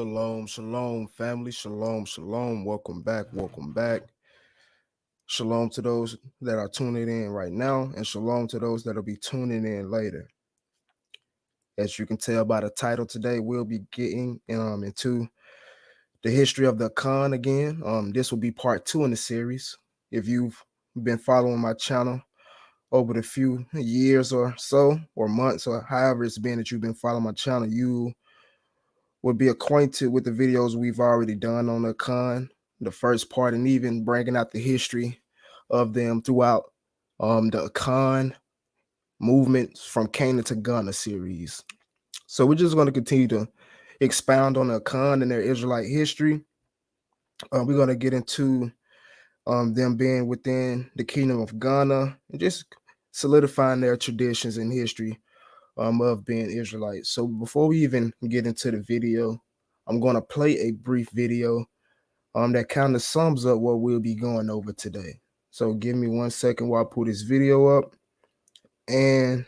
Shalom, shalom, family. Shalom, shalom. Welcome back. Welcome back. Shalom to those that are tuning in right now, and shalom to those that will be tuning in later. As you can tell by the title today, we'll be getting into the history of the Akan again. This will be part 2 in the series. If you've been following my channel over the few years or so, or months, or however it's been that you've been following my channel, you would be acquainted with the videos we've already done on the Akan, the first part, and even bringing out the history of them throughout the Akan movement from Canaan to Ghana series. So we're just going to continue to expound on the Akan and their Israelite history. We're going to get into them being within the kingdom of Ghana and just solidifying their traditions and history of being Israelites. So before we even get into the video, I'm going to play a brief video that kind of sums up what we'll be going over today. So give me 1 second while I pull this video up, and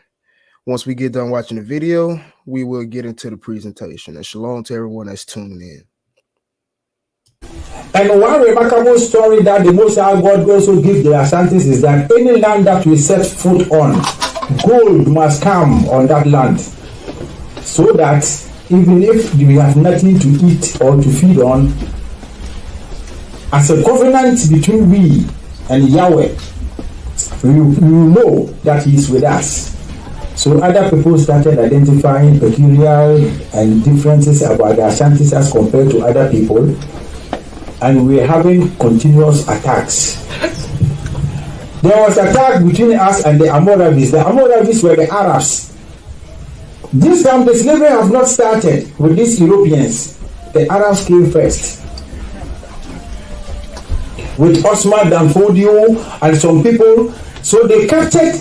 once we get done watching the video, we will get into the presentation. And shalom to everyone that's tuning in. And one remarkable story that the Most High God also gives the Ashantis is that any land that we set foot on, gold must come on that land, so that even if we have nothing to eat or to feed on, as a covenant between we and Yahweh, we know that He is with us. So other people started identifying peculiar and differences about the Ashantis as compared to other people, and we are having continuous attacks. There was an attack between us and the Amoravites. The Amoravites were the Arabs. This time the slavery has not started with these Europeans. The Arabs came first, with Osman Danfodio and some people. So they captured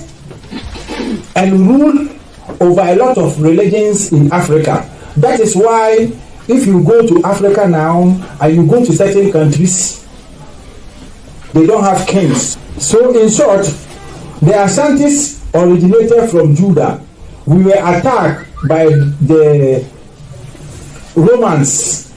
and ruled over a lot of religions in Africa. That is why if you go to Africa now and you go to certain countries, they don't have kings. So in short, the Ashantis originated from Judah. We were attacked by the Romans,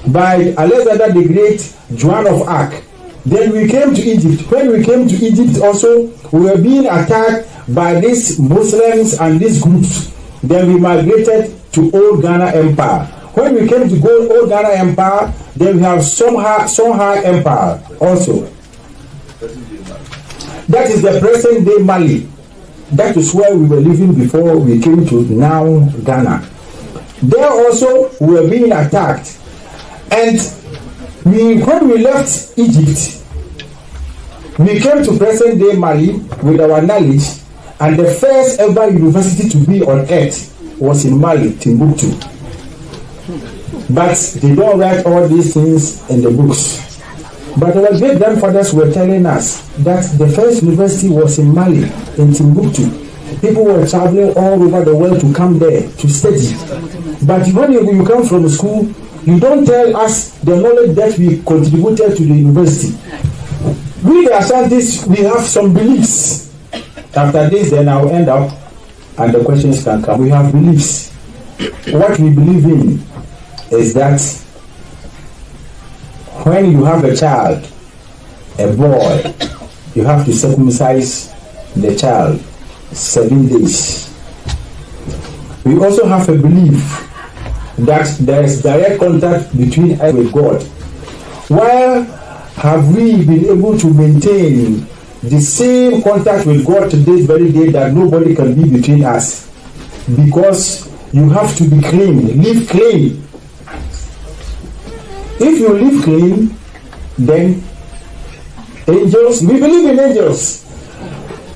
by Alexander the Great, Joan of Arc. Then we came to Egypt. When we came to Egypt also, we were being attacked by these Muslims and these groups. Then we migrated to Old Ghana Empire. When we came to Old Ghana Empire, then we have Songhai Empire also. That is the present day Mali. That is where we were living before we came to now Ghana. There also we were being attacked. And when we left Egypt, we came to present day Mali with our knowledge, and the first ever university to be on earth was in Mali, Timbuktu. But they don't write all these things in the books. But our great grandfathers were telling us that the first university was in Mali, in Timbuktu. People were traveling all over the world to come there to study. But when you come from school, you don't tell us the knowledge that we contributed to the university. We the Ashantis, we have some beliefs. After this, then I'll end up and the questions can come. We have beliefs. What we believe in is that when you have a child, a boy, you have to circumcise the child 7 days. We also have a belief that there is direct contact between us with God. Why have we been able to maintain the same contact with God to this very day that nobody can be between us? Because you have to be clean, live clean. If you live clean, then angels, we believe in angels.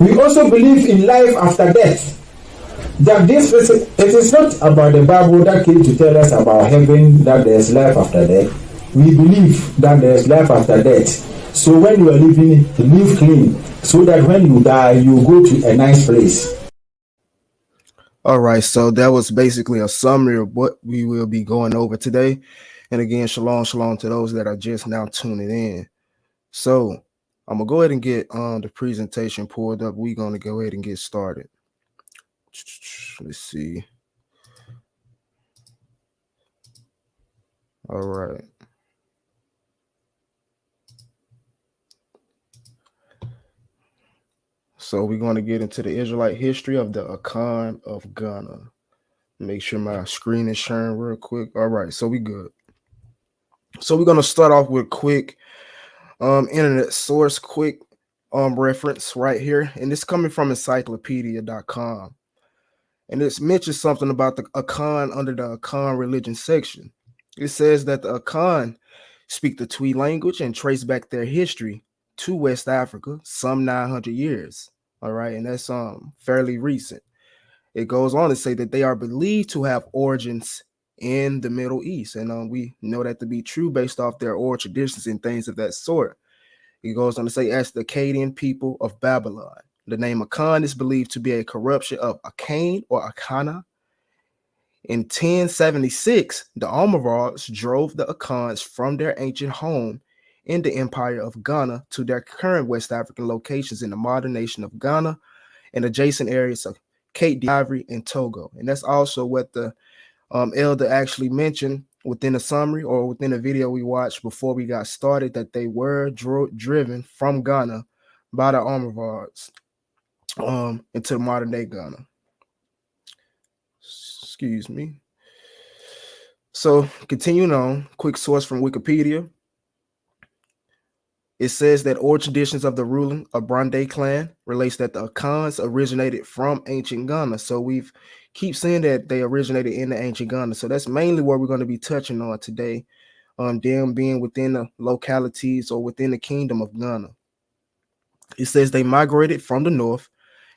We also believe in life after death. That this it is not about the Bible that came to tell us about heaven, that there is life after death. We believe that there is life after death. So when you are living, live clean, so that when you die, you go to a nice place. All right, so that was basically a summary of what we will be going over today. And again, shalom, shalom to those that are just now tuning in. So I'm going to go ahead and get the presentation pulled up. We're going to go ahead and get started. Let's see. All right. So we're going to get into the Israelite history of the Akan of Ghana. Make sure my screen is sharing real quick. All right, so we good. So we're going to start off with quick internet source, quick reference right here. And it's coming from encyclopedia.com. And it's mentions something about the Akan under the Akan religion section. It says that the Akan speak the Twi language and trace back their history to West Africa some 900 years. All right, and that's fairly recent. It goes on to say that they are believed to have origins in the Middle East, and we know that to be true based off their oral traditions and things of that sort. It goes on to say, as the Akkadian people of Babylon. The name Akan is believed to be a corruption of Akan or Akana. In 1076, the Almoravids drove the Akans from their ancient home in the Empire of Ghana to their current West African locations in the modern nation of Ghana and adjacent areas of Cape d'Ivory and Togo. And that's also what the elder actually mentioned within a summary or within a video we watched before we got started, that they were driven from Ghana by the Almoravids into modern day Ghana. Excuse me. So continuing on, quick source from Wikipedia. It says that oral traditions of the ruling of Brande clan relates that the Akans originated from ancient Ghana. So we've keep saying that they originated in the ancient Ghana. So that's mainly what we're going to be touching on today. Them being within the localities or within the kingdom of Ghana. It says they migrated from the north.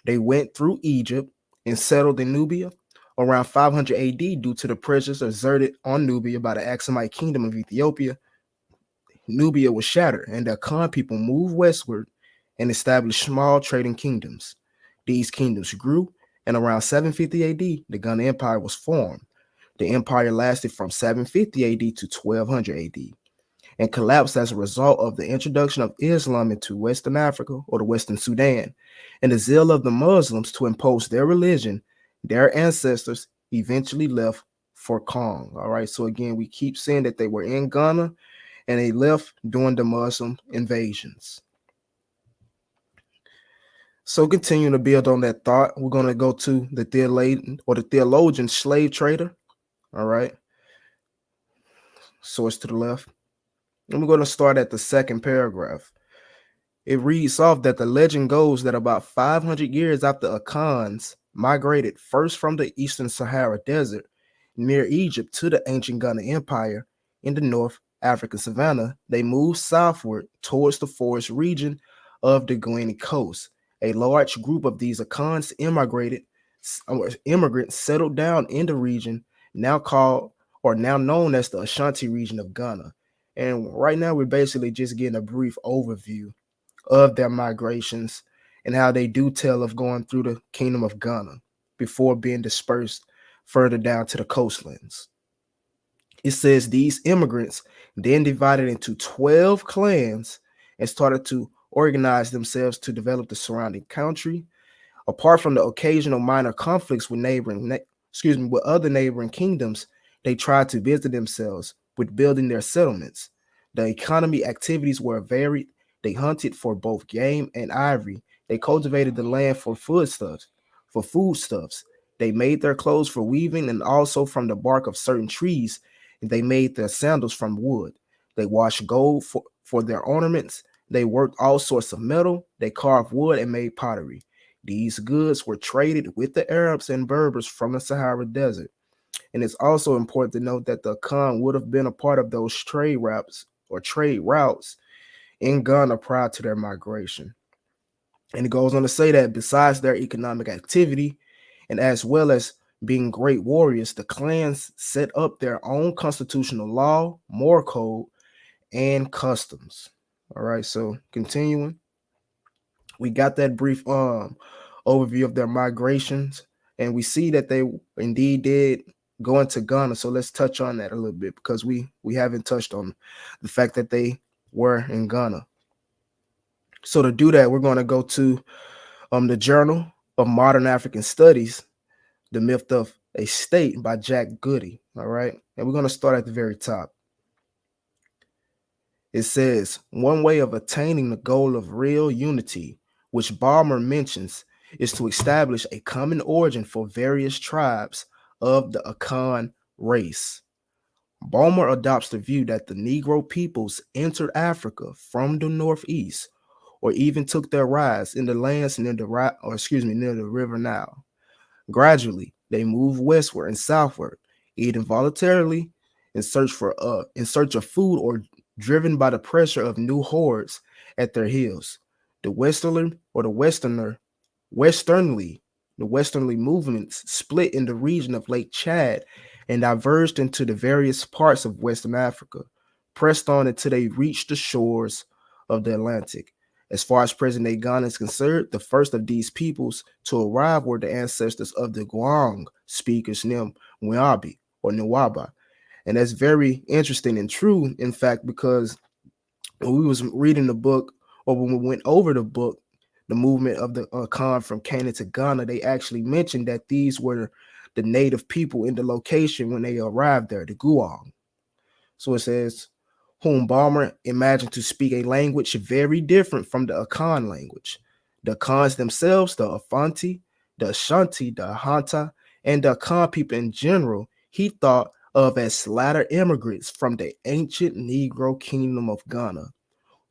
They went through Egypt and settled in Nubia around 500 AD due to the pressures exerted on Nubia by the Aksumite kingdom of Ethiopia. Nubia was shattered, and the Akan people moved westward and established small trading kingdoms. These kingdoms grew, and around 750 AD, the Ghana Empire was formed. The empire lasted from 750 AD to 1200 AD and collapsed as a result of the introduction of Islam into Western Africa or the Western Sudan and the zeal of the Muslims to impose their religion. Their ancestors eventually left for Kong. All right, so again, we keep saying that they were in Ghana and they left during the Muslim invasions. So continuing to build on that thought, we're going to go to the theologian slave trader. All right. Source to the left. And we're going to start at the second paragraph. It reads off that the legend goes that about 500 years after Akans migrated first from the eastern Sahara Desert near Egypt to the ancient Ghana Empire in the North African savanna, they moved southward towards the forest region of the Guinea coast. A large group of these Akans immigrants settled down in the region now called or now known as the Ashanti region of Ghana. And right now we're basically just getting a brief overview of their migrations and how they do tell of going through the kingdom of Ghana before being dispersed further down to the coastlands. It says these immigrants then divided into 12 clans and started to organize themselves to develop the surrounding country. Apart from the occasional minor conflicts with with other neighboring kingdoms, they tried to busy themselves with building their settlements. The economy activities were varied. They hunted for both game and ivory. They cultivated the land for foodstuffs. They made their clothes for weaving and also from the bark of certain trees. And they made their sandals from wood. They washed gold for their ornaments. They worked all sorts of metal. They carved wood and made pottery. These goods were traded with the Arabs and Berbers from the Sahara Desert. And it's also important to note that the Akan would have been a part of those trade routes in Ghana prior to their migration. And it goes on to say that besides their economic activity, and as well as being great warriors, the clans set up their own constitutional law, moral code, and customs. All right, so continuing, we got that brief overview of their migrations, and we see that they indeed did go into Ghana. So let's touch on that a little bit because we haven't touched on the fact that they were in Ghana. So to do that, we're going to go to the Journal of Modern African Studies, The Myth of a State by Jack Goody. All right, and we're going to start at the very top. It says, one way of attaining the goal of real unity, which Balmer mentions, is to establish a common origin for various tribes of the Akan race. Balmer adopts the view that the Negro peoples entered Africa from the northeast, or even took their rise in the lands near near the River Nile. Gradually, they moved westward and southward, eating voluntarily in search of food or driven by the pressure of new hordes at their heels. The westerly or the westerner westernly the westernly movements split in the region of Lake Chad and diverged into the various parts of Western Africa, pressed on until they reached the shores of the Atlantic. As far as present-day Ghana is concerned, the first of these peoples to arrive were the ancestors of the Gwang speakers named Nwabi or Nwaba. And that's very interesting and true, in fact, because when we was reading the book, or when we went over the book, the movement of the Khan from Canaan to Ghana, they actually mentioned that these were the native people in the location when they arrived there, the Guang. So it says, whom Balmer imagined to speak a language very different from the Akan language. The Akans themselves, the Afanti, the Ashanti, the Ahanta, and the Akan people in general, he thought of as latter immigrants from the ancient Negro kingdom of Ghana,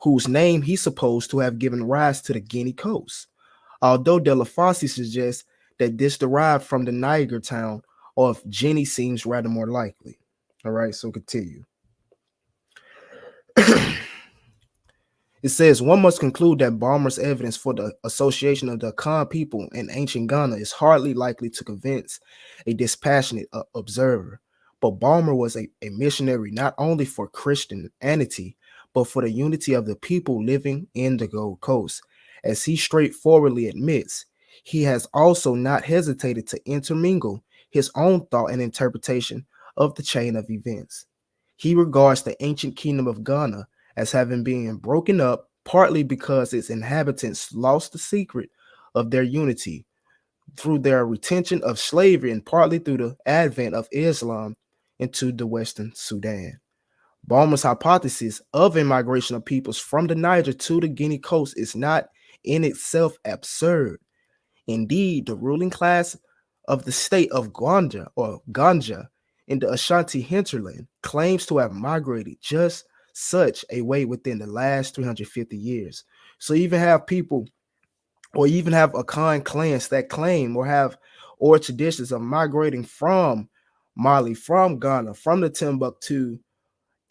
whose name he supposed to have given rise to the Guinea coast, although Delafosse suggests that this derived from the Niger town of Guinea seems rather more likely. All right, so continue. It says, one must conclude that Balmer's evidence for the association of the Akan people in ancient Ghana is hardly likely to convince a dispassionate observer. But Balmer was a missionary not only for Christianity, but for the unity of the people living in the Gold Coast. As he straightforwardly admits, he has also not hesitated to intermingle his own thought and interpretation of the chain of events. He regards the ancient kingdom of Ghana as having been broken up partly because its inhabitants lost the secret of their unity through their retention of slavery and partly through the advent of Islam into the Western Sudan. Balmer's hypothesis of a migration of peoples from the Niger to the Guinea coast is not in itself absurd. Indeed, the ruling class of the state of Gwanja or Ganja in the Ashanti hinterland claims to have migrated just such a way within the last 350 years. So you even have people, or even have Akan clans that claim or have or traditions of migrating from Mali, from Ghana, from the Timbuktu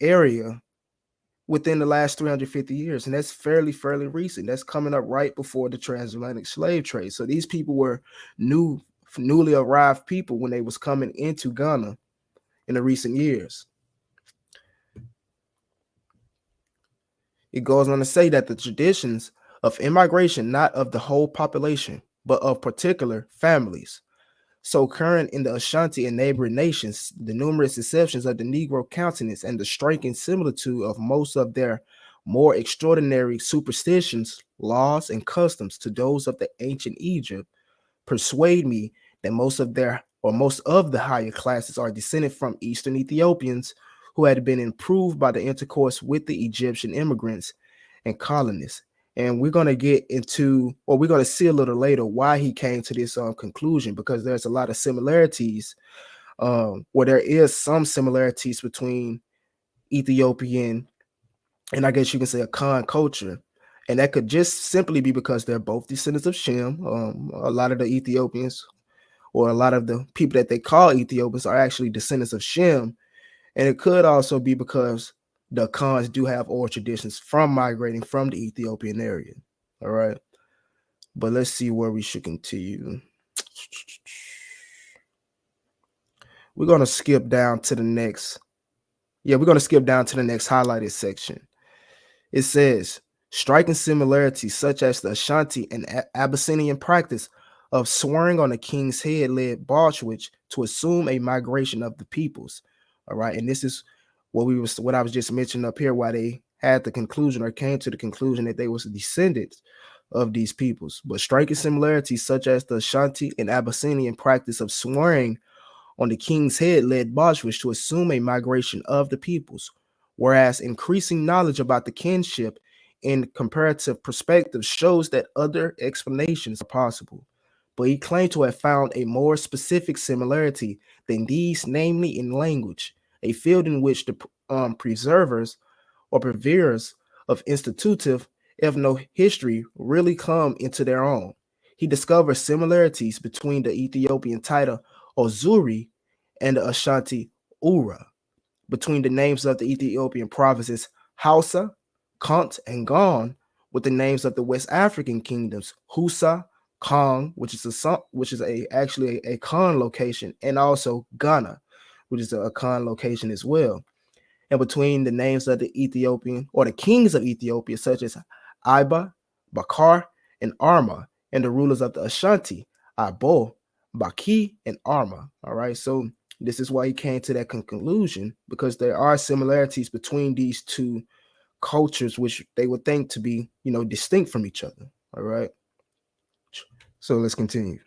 area within the last 350 years. And that's fairly recent. That's coming up right before the transatlantic slave trade. So these people were newly arrived people when they was coming into Ghana in the recent years. It goes on to say that the traditions of immigration, not of the whole population, but of particular families, so current in the Ashanti and neighboring nations, the numerous exceptions of the Negro countenance and the striking similitude of most of their more extraordinary superstitions, laws, and customs to those of the ancient Egypt, persuade me that most of the higher classes are descended from Eastern Ethiopians who had been improved by the intercourse with the Egyptian immigrants and colonists. And we're going to get into, or we're going to see a little later why he came to this conclusion, because there's a lot of similarities, where there is some similarities between Ethiopian and I guess you can say Akan culture. And that could just simply be because they're both descendants of Shem. A lot of the Ethiopians, or a lot of the people that they call Ethiopians, are actually descendants of Shem. And it could also be because the Khans do have oral traditions from migrating from the Ethiopian area. All right. But let's see where we should continue. We're going to skip down to the next. We're going to skip down to the next highlighted section. It says, striking similarities such as the Ashanti and Abyssinian practice of swearing on a king's head led Balchwich to assume a migration of the peoples. All right. And this is what I was just mentioning up here, why they had the conclusion or came to the conclusion that they was descendants of these peoples. But striking similarities such as the Ashanti and Abyssinian practice of swearing on the king's head led Balchwich to assume a migration of the peoples, whereas increasing knowledge about the kinship in comparative perspective shows that other explanations are possible. But he claimed to have found a more specific similarity than these, namely in language, a field in which the preservers or purveyors of institutive ethnohistory really come into their own. He discovered similarities between the Ethiopian title Ozuri and the Ashanti Ura, between the names of the Ethiopian provinces Hausa, Kant, and Gon, with the names of the West African kingdoms Husa, Kong, which is actually a Khan location, and also Ghana, which is a Khan location as well, and between the names of the Ethiopian or the kings of Ethiopia, such as Iba, Bakar, and Arma, and the rulers of the Ashanti, Abo, Baki, and Arma. All right, so this is why he came to that conclusion, because there are similarities between these two cultures, which they would think to be, distinct from each other. All right, so let's continue.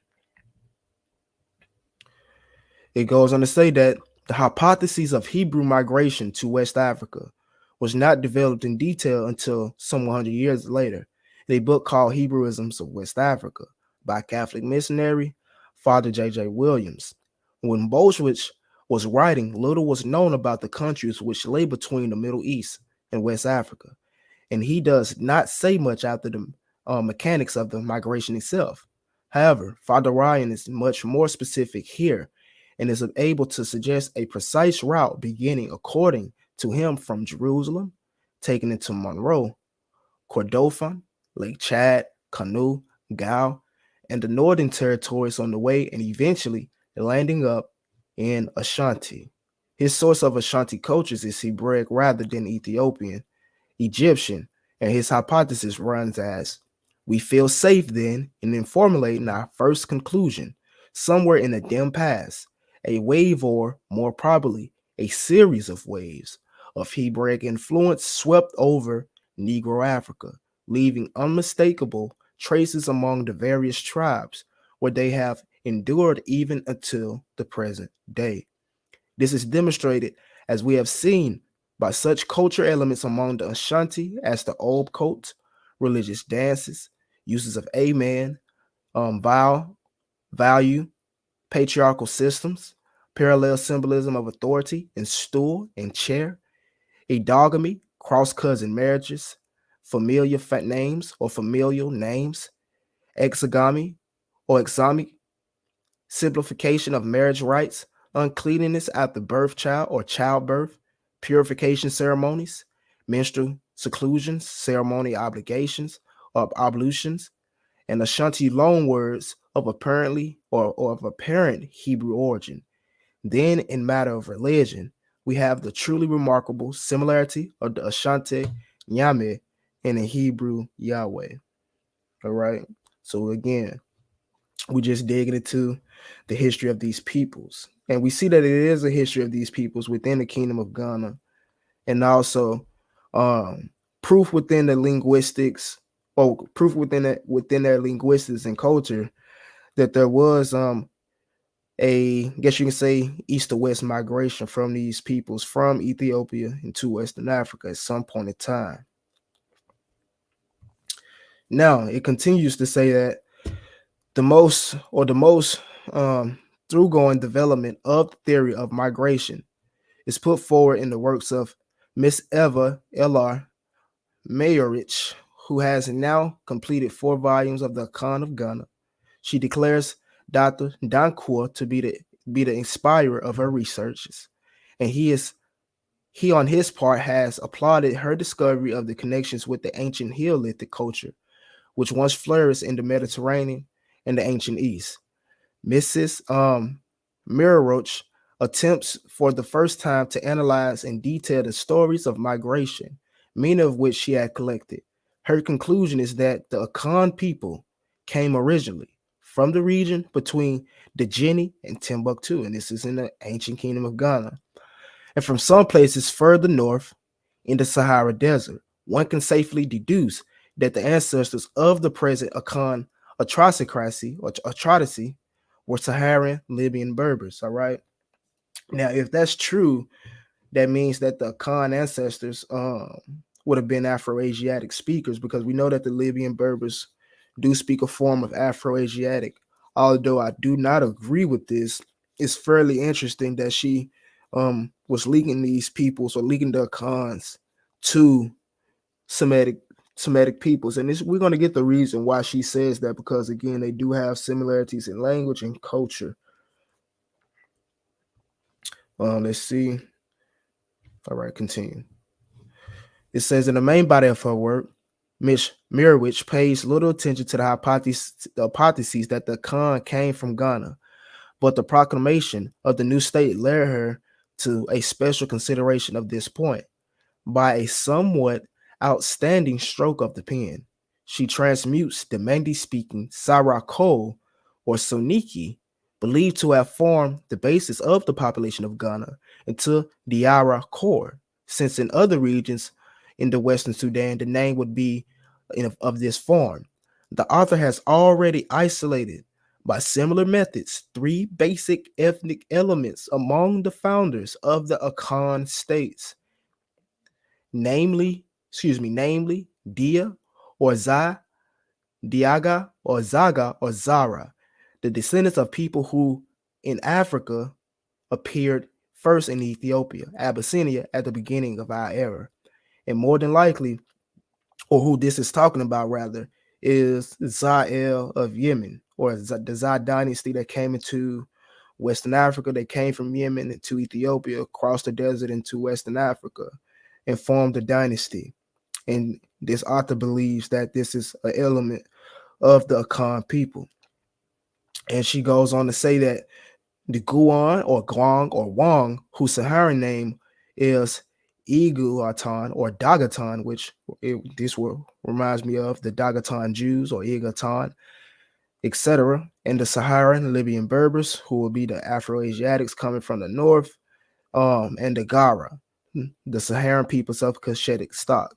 It goes on to say that the hypothesis of Hebrew migration to West Africa was not developed in detail until some 100 years later in a book called Hebrewisms of West Africa by Catholic missionary Father J.J. Williams. When Bolshevik was writing, little was known about the countries which lay between the Middle East and West Africa, and he does not say much after the mechanics of the migration itself. However, Father Ryan is much more specific here and is able to suggest a precise route beginning, according to him, from Jerusalem, taking it to Monroe, Kordofan, Lake Chad, Kanu, Gao, and the northern territories on the way, and eventually landing up in Ashanti. His source of Ashanti cultures is Hebraic rather than Ethiopian, Egyptian, and his hypothesis runs as: we feel safe then in formulating our first conclusion, somewhere in the dim past, a wave or, more probably, a series of waves of Hebraic influence swept over Negro Africa, leaving unmistakable traces among the various tribes where they have endured even until the present day. This is demonstrated, as we have seen, by such culture elements among the Ashanti as the old coat, religious dances, uses of amen, vow, value, patriarchal systems, parallel symbolism of authority in stool and chair, endogamy, cross-cousin marriages, familiar names or familial names, exogamy or exomic, simplification of marriage rites, uncleanness after birth child or childbirth, purification ceremonies, menstrual seclusions, ceremony obligations or ablutions, and Ashanti loan words of of apparent Hebrew origin. Then, in matter of religion, we have the truly remarkable similarity of the Ashanti Nyame and the Hebrew Yahweh. All right. So again, we just digging into the history of these peoples, and we see that it is a history of these peoples within the kingdom of Ghana, and also proof within the linguistics, or proof within their linguistics and culture, that there was a, I guess you can say, east to west migration from these peoples from Ethiopia into Western Africa at some point in time. Now it continues to say that the most through-going development of the theory of migration is put forward in the works of Miss Eva L.R. Mayorich, who has now completed 4 volumes of the Akan of Ghana. She declares Dr. Dankour to be the inspirer of her researches, and he on his part has applauded her discovery of the connections with the ancient Neolithic culture, which once flourished in the Mediterranean and the ancient East. Mrs. Miraroch attempts for the first time to analyze in detail the stories of migration, many of which she had collected. Her conclusion is that the Akan people came originally from the region between the Guinea and Timbuktu, and this is in the ancient kingdom of Ghana, and from some places further north in the Sahara Desert. One can safely deduce that the ancestors of the present Akan atrocracy were Saharan Libyan Berbers. All right. Now, if that's true, that means that the Akan ancestors would have been Afro-Asiatic speakers, because we know that the Libyan Berbers do speak a form of Afro-Asiatic. Although I do not agree with this, it's fairly interesting that she was linking these peoples, or linking the Akans, to Semitic peoples. And we're going to get the reason why she says that, because again, they do have similarities in language and culture. Let's see. All right, continue. It says in the main body of her work, Miss Mirowich pays little attention to the hypotheses that the Khan came from Ghana, but the proclamation of the new state led her to a special consideration of this point. By a somewhat outstanding stroke of the pen, she transmutes the Mandi-speaking Sarako, or Soniki, believed to have formed the basis of the population of Ghana, into Diara Kor, since in other regions in the Western Sudan, the name would be of this form. The author has already isolated, by similar methods, three basic ethnic elements among the founders of the Akan states, namely Dia or Za, Diaga or Zaga or Zara, the descendants of people who in Africa appeared first in Ethiopia, Abyssinia, at the beginning of our era. And more than likely, or who this is talking about rather, is Zael of Yemen, or the Za dynasty that came into Western Africa. They came from Yemen into Ethiopia, crossed the desert into Western Africa, and formed a dynasty. And this author believes that this is an element of the Akan people. And she goes on to say that the Guan or Guang or Wang, whose Saharan name is Iguatan or Dagatan, which this reminds me of the Dagatan Jews or Igatan, etc., and the Saharan Libyan Berbers, who will be the Afro-Asiatics coming from the north, and the Gara, the Saharan peoples of Cushitic stock.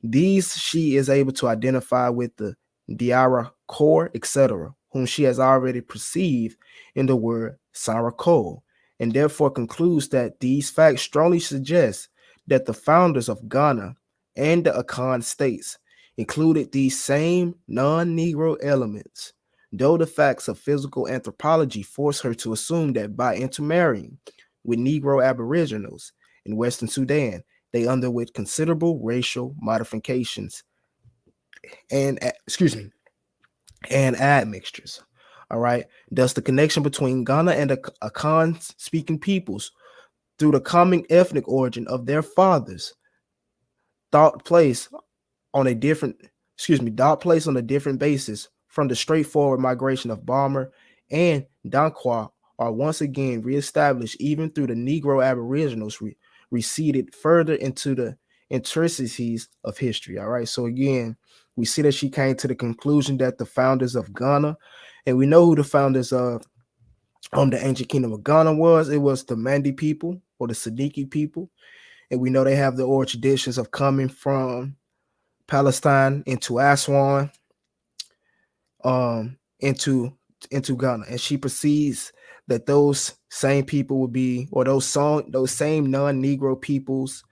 These she is able to identify with the Diara Kor, etc., whom she has already perceived in the word Sarako, and therefore concludes that these facts strongly suggest that the founders of Ghana and the Akan states included these same non-Negro elements, though the facts of physical anthropology force her to assume that by intermarrying with Negro aboriginals in Western Sudan, they underwent considerable racial modifications and admixtures. All right. Thus, the connection between Ghana and the Akan speaking peoples through the common ethnic origin of their fathers thought place on a different basis from the straightforward migration of Balmer and Dankwa are once again reestablished, even through the Negro aboriginals receded further into the intricacies of history. All right. So again, we see that she came to the conclusion that the founders of Ghana, and we know who the founders of the ancient kingdom of Ghana was. It was the Mandi people or the Siddiqui people. And we know they have the oral traditions of coming from Palestine into Aswan, into Ghana. And she perceives that those same people would be, or those same non-Negro peoples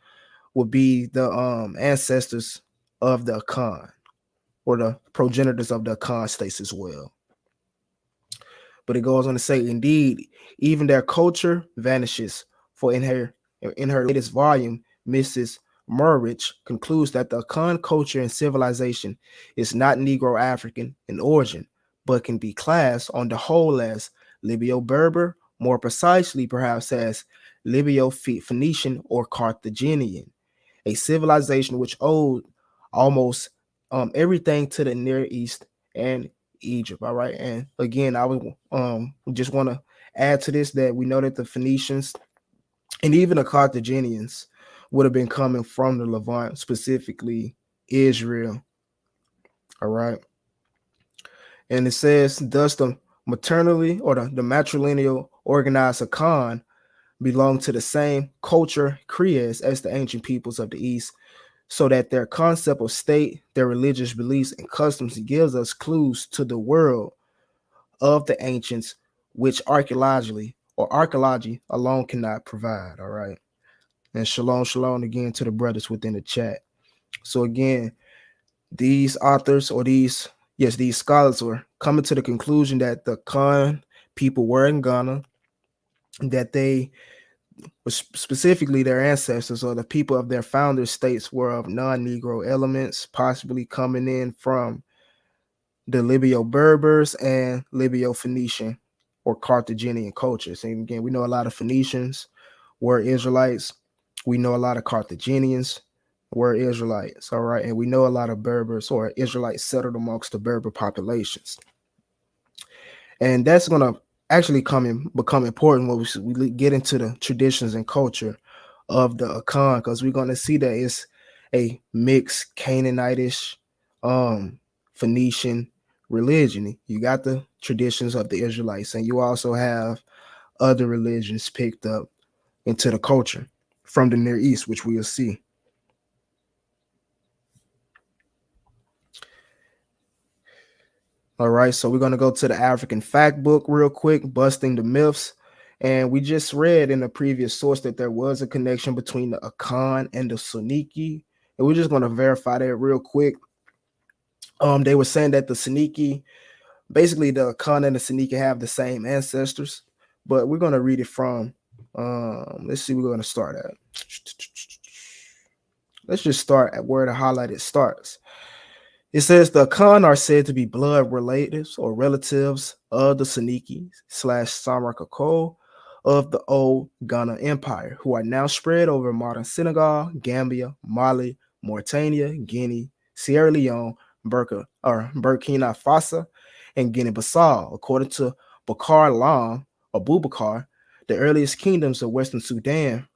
would be the ancestors of the Akan, or the progenitors of the Akan states as well. But it goes on to say, indeed, even their culture vanishes. For in her latest volume, Mrs. Murrich concludes that the Akan culture and civilization is not Negro African in origin, but can be classed on the whole as Libyo-Berber, more precisely perhaps as Libyo-Phoenician or Carthaginian, a civilization which owed almost everything to the Near East and Egypt. All right. And again, I would just want to add to this that we know that the Phoenicians and even the Carthaginians would have been coming from the Levant, specifically Israel. All right. And it says, thus the maternally or the matrilineal organized Akan belong to the same culture creeds as the ancient peoples of the East, so that their concept of state, their religious beliefs and customs gives us clues to the world of the ancients, which archaeology alone cannot provide. All right. And shalom, shalom again to the brothers within the chat. So again, these authors or these scholars were coming to the conclusion that the Akan people were in Ghana, that they was specifically their ancestors or the people of their founder states were of non-Negro elements, possibly coming in from the Libyo-Berbers and Libyo-Phoenician or Carthaginian cultures. And again, we know a lot of Phoenicians were Israelites. We know a lot of Carthaginians were Israelites, all right? And we know a lot of Berbers or Israelites settled amongst the Berber populations. And that's going to actually become important when we get into the traditions and culture of the Akan, because we're going to see that it's a mixed Canaanitish, Phoenician religion. You got the traditions of the Israelites, and you also have other religions picked up into the culture from the Near East, which we'll see. All right, so we're going to go to the African Fact Book real quick, busting the myths. And we just read in the previous source that there was a connection between the Akan and the Soninke. And we're just going to verify that real quick. They were saying that the Soninke, basically the Akan and the Soninke have the same ancestors, but we're going to read it from, let's see, we're going to start at. Let's just start at where the highlighted starts. It says the Akan are said to be blood relatives or relatives of the Soninke / Samarkand of the old Ghana Empire, who are now spread over modern Senegal, Gambia, Mali, Mauritania, Guinea, Sierra Leone, Burkina Faso, and Guinea-Bissau. According to Bakar Lam or Bubakar, the earliest kingdoms of Western Sudan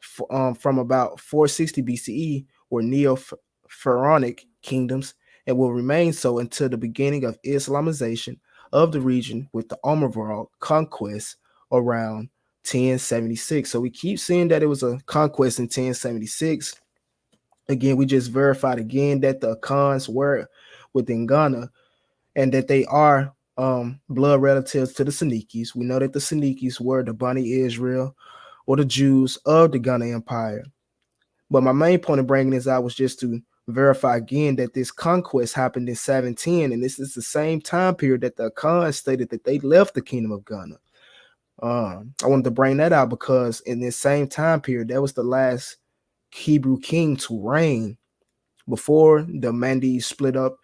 from about 460 BCE were Neo-Pharaonic kingdoms and will remain so until the beginning of Islamization of the region with the Omar conquest around 1076. So we keep seeing that it was a conquest in 1076. Again, we just verified again that the Akans were within Ghana and that they are blood relatives to the Sonikes. We know that the Sonikes were the Bani Israel or the Jews of the Ghana Empire. But my main point of bringing this out was just to verify again that this conquest happened in 710, and this is the same time period that the Akan stated that they left the kingdom of Ghana. I wanted to bring that out because in this same time period, that was the last Hebrew king to reign before the Mandes split up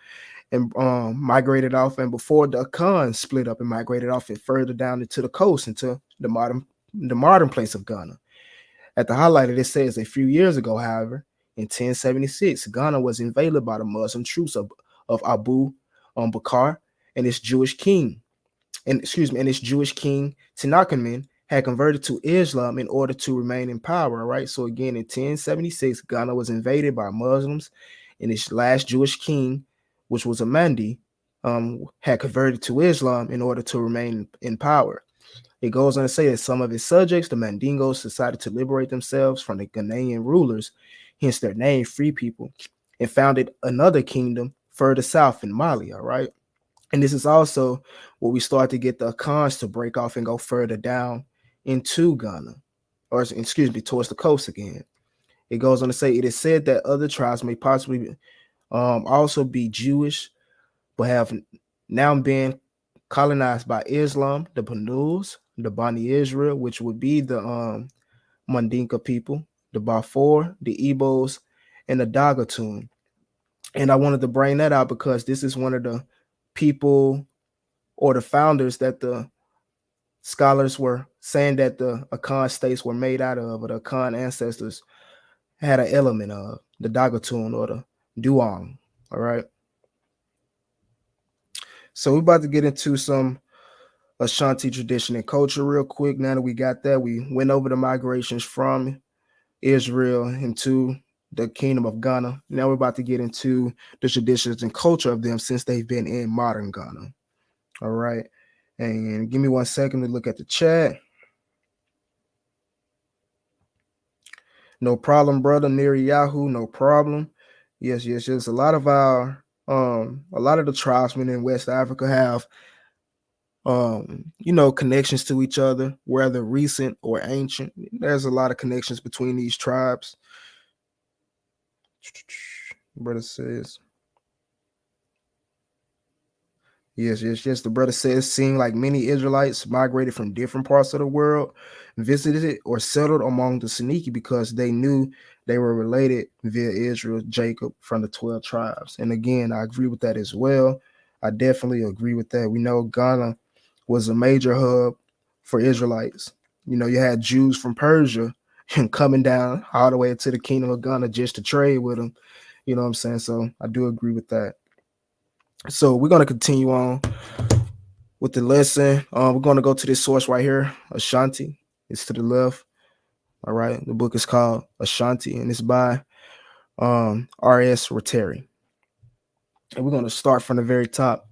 and migrated off, and before the Akan split up and migrated off and further down into the coast, into the modern place of Ghana. At the highlighted, it says a few years ago, however, in 1076, Ghana was invaded by the Muslim troops of Abu Bakr and its Jewish king. And its Jewish king Tenakemen had converted to Islam in order to remain in power. Right. So again, in 1076, Ghana was invaded by Muslims, and its last Jewish king, which was a Mandi, had converted to Islam in order to remain in power. It goes on to say that some of its subjects, the Mandingos, decided to liberate themselves from the Ghanaian rulers, hence their name, Free People, and founded another kingdom further south in Mali, all right? And this is also where we start to get the Akans to break off and go further down into Ghana, or excuse me, towards the coast again. It goes on to say, it is said that other tribes may possibly also be Jewish, but have now been colonized by Islam, the Panuls, the Bani Israel, which would be the Mandinka people, the Bafour, the Igbos, and the Dagatun. And I wanted to bring that out because this is one of the people or the founders that the scholars were saying that the Akan states were made out of, or the Akan ancestors had an element of, the Dagatun or the Duong. All right. So we're about to get into some Ashanti tradition and culture real quick. Now that we got that, we went over the migrations from Israel into the kingdom of Ghana. Now we're about to get into the traditions and culture of them since they've been in modern Ghana. All right. And give me 1 second to look at the chat. No problem, brother. Neri Yahoo, no problem. Yes. A lot of the tribesmen in West Africa have connections to each other, whether recent or ancient. There's a lot of connections between these tribes. Brother says, yes. The brother says, seeing like many Israelites migrated from different parts of the world, visited or settled among the Saniki because they knew they were related via Israel, Jacob from the 12 tribes. And again, I agree with that as well. I definitely agree with that. We know Ghana was a major hub for Israelites. You had Jews from Persia and coming down all the way to the kingdom of Ghana just to trade with them. You know what I'm saying? So I do agree with that. So we're going to continue on with the lesson. We're going to go to this source right here, Ashanti. It's to the left. All right. The book is called Ashanti, and it's by R.S. Rotary. And we're going to start from the very top.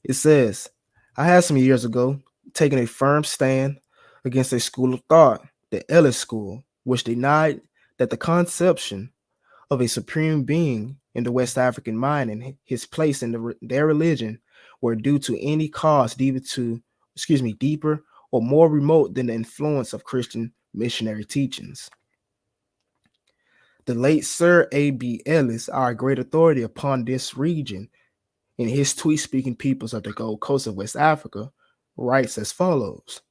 It says, I had some years ago taken a firm stand against a school of thought, the Ellis School, which denied that the conception of a supreme being in the West African mind and his place in their religion were due to any cause deeper or more remote than the influence of Christian missionary teachings. The late Sir A.B. Ellis, our great authority upon this region, in his tweet speaking peoples of the Gold Coast of West Africa, writes as follows.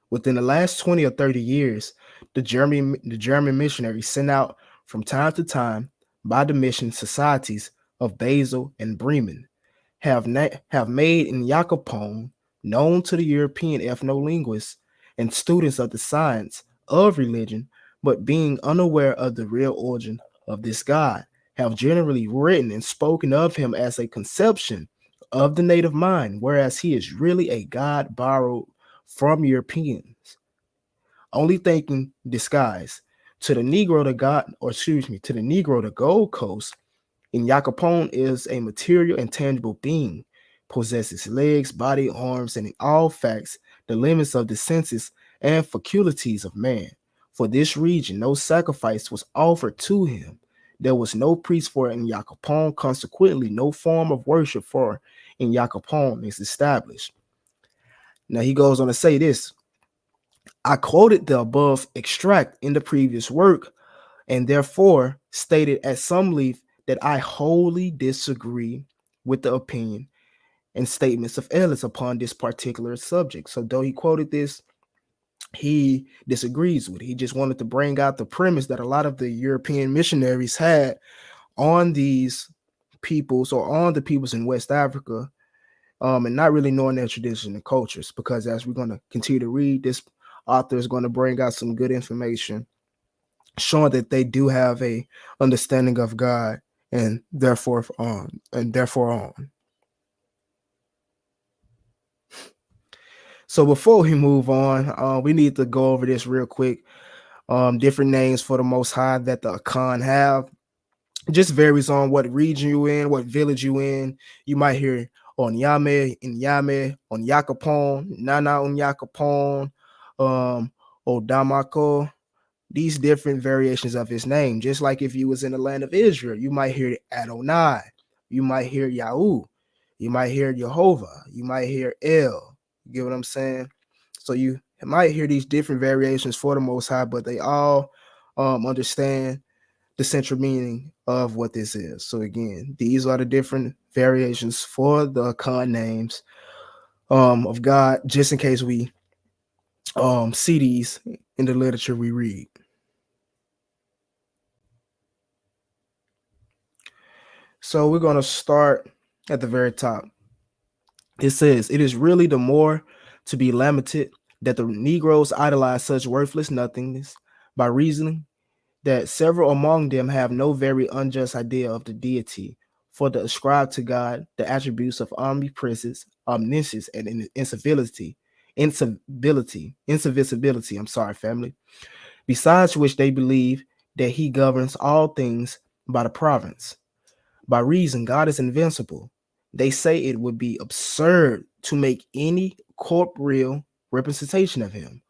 Within the last 20 or 30 years, the German missionaries sent out from time to time by the mission societies of Basel and Bremen have made in Jacopone known to the European ethno-linguists and students of the science of religion, but being unaware of the real origin of this God, have generally written and spoken of him as a conception of the native mind, whereas he is really a God borrowed from Europeans, only thinking disguise. To the Negro, the Gold Coast, in Jacopone is a material and tangible being, possesses legs, body, arms, and in all facts, the limits of the senses and faculties of man. For this region, no sacrifice was offered to him. There was no priest for it in Jacopone, consequently, no form of worship for in Jacopone is established. Now he goes on to say this. I quoted the above extract in the previous work and therefore stated at some length that I wholly disagree with the opinion and statements of Ellis upon this particular subject. So though he quoted this, he disagrees with it. He just wanted to bring out the premise that a lot of the European missionaries had on these peoples or on the peoples in West Africa, and not really knowing their traditions and cultures, because as we're going to continue to read, this author is going to bring out some good information showing that they do have a understanding of God and therefore on. So before we move on, we need to go over this real quick. Different names for the Most High that the Akan have. It just varies on what region you in, what village you in. You might hear on Yame, in Yame, on Yakapon, Nana on Yakapon, Odamako. These different variations of his name. Just like if you was in the land of Israel, you might hear Adonai, you might hear Yahoo, you might hear Jehovah, you might hear El. You get what I'm saying? So you might hear these different variations for the Most High, but they all understand the central meaning of what this is. So again, these are the different variations for the Akan names of God, just in case we see these in the literature we read. So we're going to start at the very top. It says, it is really the more to be lamented that the Negroes idolize such worthless nothingness by reasoning that several among them have no very unjust idea of the deity, for to ascribe to God the attributes of omnipresence, omniscience, and incivility. I'm sorry, family. Besides which they believe that he governs all things by the province. By reason, God is invincible. They say it would be absurd to make any corporeal representation of him.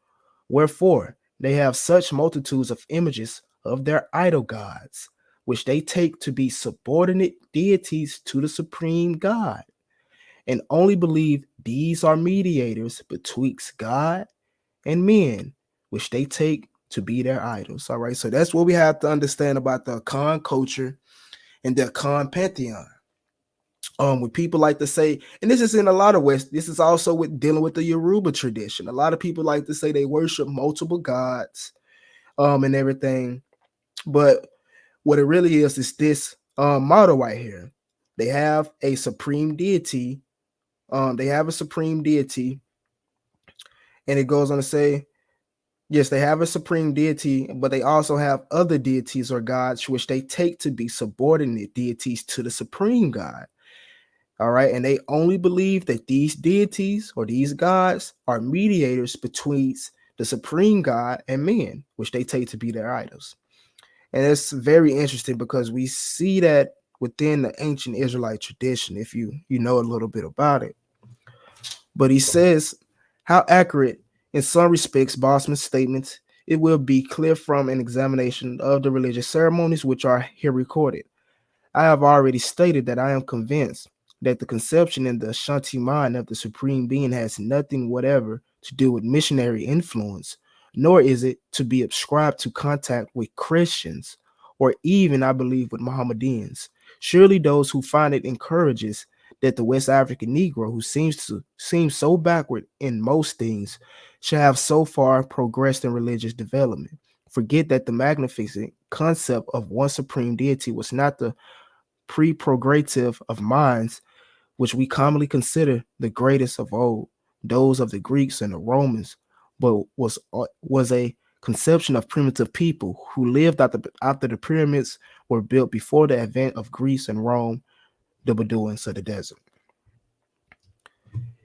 Wherefore, they have such multitudes of images of their idol gods, which they take to be subordinate deities to the supreme God, and only believe These are mediators betwixt God and men, which they take to be their idols. All right, so that's what we have to understand about the Akan culture and the Akan pantheon. With people like to say, and this is in a lot of ways, this is also with dealing with the Yoruba tradition. A lot of people like to say they worship multiple gods, and everything, but what it really is this model right here. They have a supreme deity. They have a supreme deity, and it goes on to say, yes, they have a supreme deity, but they also have other deities or gods which they take to be subordinate deities to the supreme God. All right. And they only believe that these deities or these gods are mediators between the supreme God and men, which they take to be their idols. And it's very interesting because we see that within the ancient Israelite tradition, if you know a little bit about it. But he says how accurate in some respects Bosman's statements, it will be clear from an examination of the religious ceremonies which are here recorded. I have already stated that I am convinced that the conception in the Ashanti mind of the Supreme Being has nothing whatever to do with missionary influence, nor is it to be ascribed to contact with Christians, or even, I believe, with Mohammedans. Surely those who find it encourages that the West African Negro, who seems so backward in most things, should have so far progressed in religious development. Forget that the magnificent concept of one supreme deity was not the prerogative of minds which we commonly consider the greatest of old, those of the Greeks and the Romans, but was a conception of primitive people who lived after the pyramids were built before the advent of Greece and Rome, the Bedouins of the desert.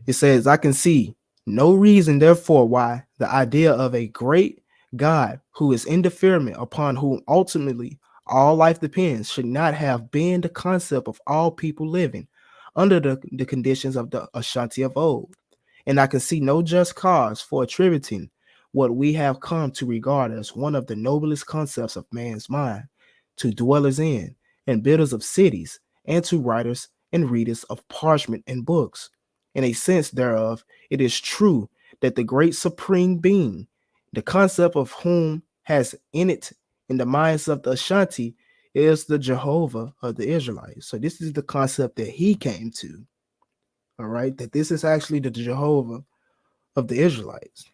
It says, I can see no reason, therefore, why the idea of a great God who is indifferent, upon whom ultimately all life depends, should not have been the concept of all people living under the conditions of the Ashanti of old. And I can see no just cause for attributing what we have come to regard as one of the noblest concepts of man's mind to dwellers in and builders of cities, and to writers and readers of parchment and books. In a sense thereof, it is true that the great supreme being, the concept of whom has in it in the minds of the Ashanti, is the Jehovah of the Israelites. So this is the concept that he came to. All right, that this is actually the Jehovah of the Israelites.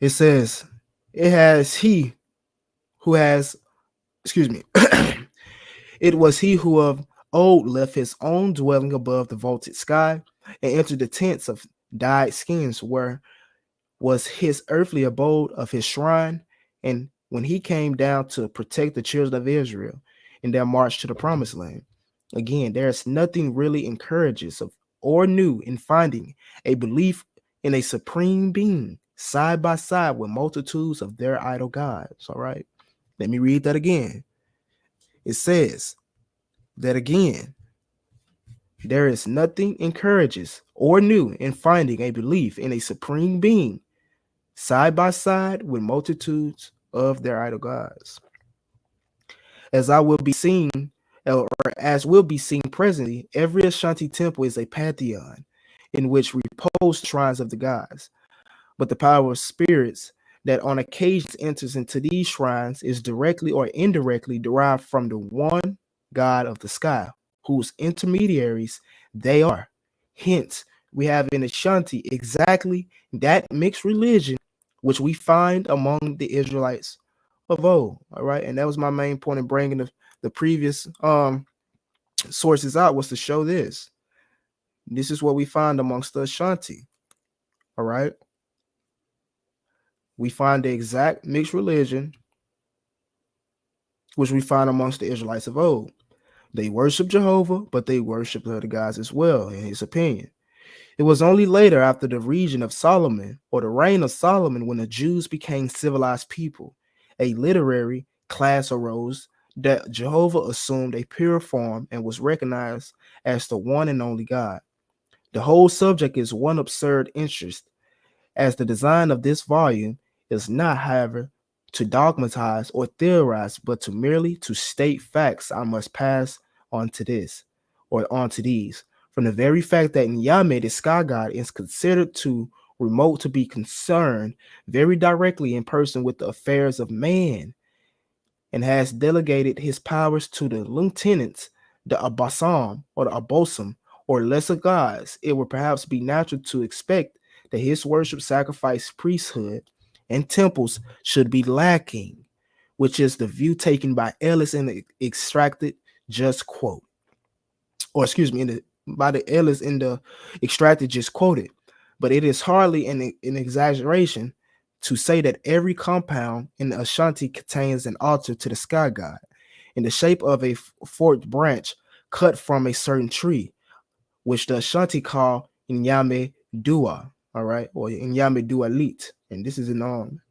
It says, it has he who has, excuse me, it was he who of old left his own dwelling above the vaulted sky and entered the tents of dyed skins where was his earthly abode of his shrine. And when he came down to protect the children of Israel in their march to the promised land, again, there's nothing really encourages of or new in finding a belief in a supreme being side by side with multitudes of their idol gods. All right, let me read that again. It says that again, there is nothing encourages or new in finding a belief in a supreme being side by side with multitudes of their idol gods. As I will be seen, or as will be seen presently, every Ashanti temple is a pantheon in which repose shrines of the gods. But the power of spirits that on occasions enters into these shrines is directly or indirectly derived from the one God of the sky, whose intermediaries they are. Hence, we have in Ashanti exactly that mixed religion which we find among the Israelites of old. All right, and that was my main point in bringing the previous sources out, was to show this. This is what we find amongst the Ashanti. All right, we find the exact mixed religion which we find amongst the Israelites of old. They worship Jehovah, but they worship the other gods as well, in his opinion. It was only later, after the region of Solomon, or the reign of Solomon, when the Jews became civilized people, a literary class arose, that Jehovah assumed a pure form and was recognized as the one and only God. The whole subject is one absurd interest, as the design of this volume is not, however, to dogmatize or theorize, but to merely to state facts. I must pass on to this, or on to these. From the very fact that Nyame, the sky god, is considered too remote to be concerned very directly in person with the affairs of man, and has delegated his powers to the lieutenants, the Abasam or the Abosom, or lesser gods, it would perhaps be natural to expect that his worship, sacrifice, priesthood, and temples should be lacking, which is the view taken by Ellis in the extracted just quote, or excuse me, by the Ellis in the extracted just quoted. But it is hardly an exaggeration to say that every compound in the Ashanti contains an altar to the sky god in the shape of a forked branch cut from a certain tree, which the Ashanti call Inyame Dua, all right, or Inyame Dua Lit. And this is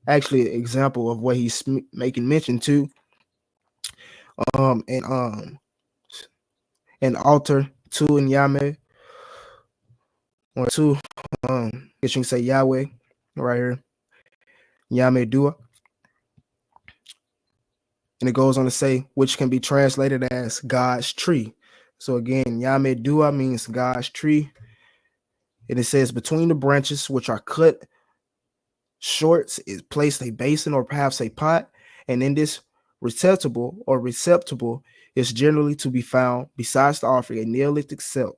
actually an example of what he's making mention to, and an altar to Inyame, or to you can say Yahweh right here, Inyame Dua. And it goes on to say, which can be translated as God's tree. So again, Yame Dua means God's tree. And it says, between the branches which are cut short is placed a basin or perhaps a pot. And in this receptacle is generally to be found, besides the offering, a Neolithic cell.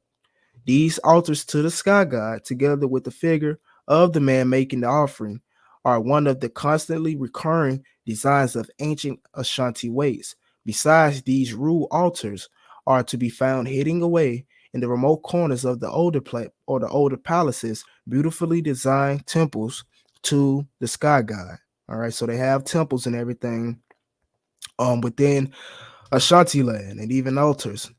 These altars to the sky god, together with the figure of the man making the offering, are one of the constantly recurring designs of ancient Ashanti ways. Besides, these rude altars are to be found hidden away in the remote corners of the older palaces, beautifully designed temples to the sky god. All right, so they have temples and everything within Ashanti land, and even altars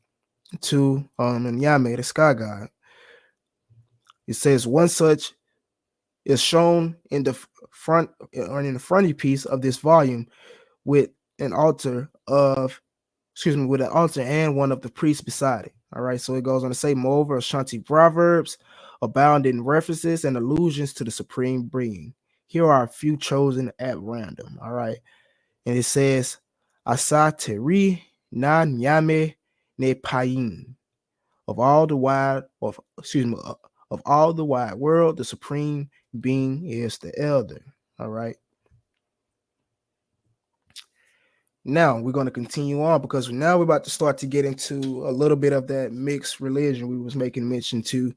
to Nyame, the sky god. It says one such is shown in the front, or in the frontispiece of this volume, with an altar and one of the priests beside it. All right, so it goes on to say, moreover, Ashanti proverbs abound in references and allusions to the supreme being. Here are a few chosen at random. All right, and it says, Asa teri na nyame ne payin. Of all the wide, of all the wide world, the supreme being is the elder. All right. Now we're going to continue on, because now we're about to start to get into a little bit of that mixed religion we was making mention to,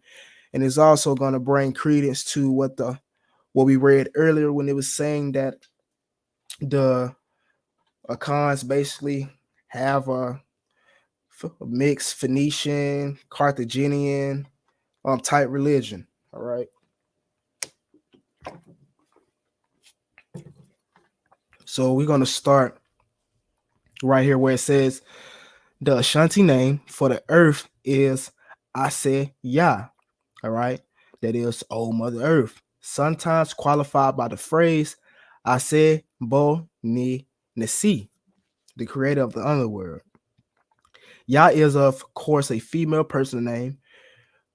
and it's also going to bring credence to what we read earlier when it was saying that the Akans basically have a mixed Phoenician, Carthaginian type religion. All right. So we're going to start right here where it says the Ashanti name for the earth is Ase Ya. All right. That is Old Mother Earth, sometimes qualified by the phrase Ase Bo Ni Nesi, the creator of the underworld. Ya is, of course, a female person name,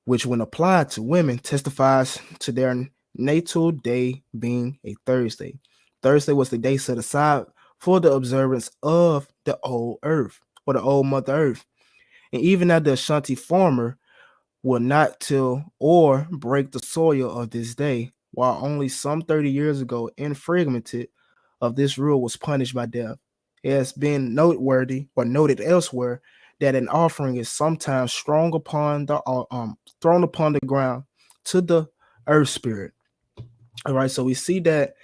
which, when applied to women, testifies to their natal day being a Thursday. Thursday was the day set aside for the observance of the old earth, or the old Mother Earth. And even as the Ashanti farmer will not till or break the soil of this day, while only some 30 years ago infringement of this rule was punished by death. It has been noteworthy or noted elsewhere that an offering is sometimes thrown upon the ground to the earth spirit. All right, so we see that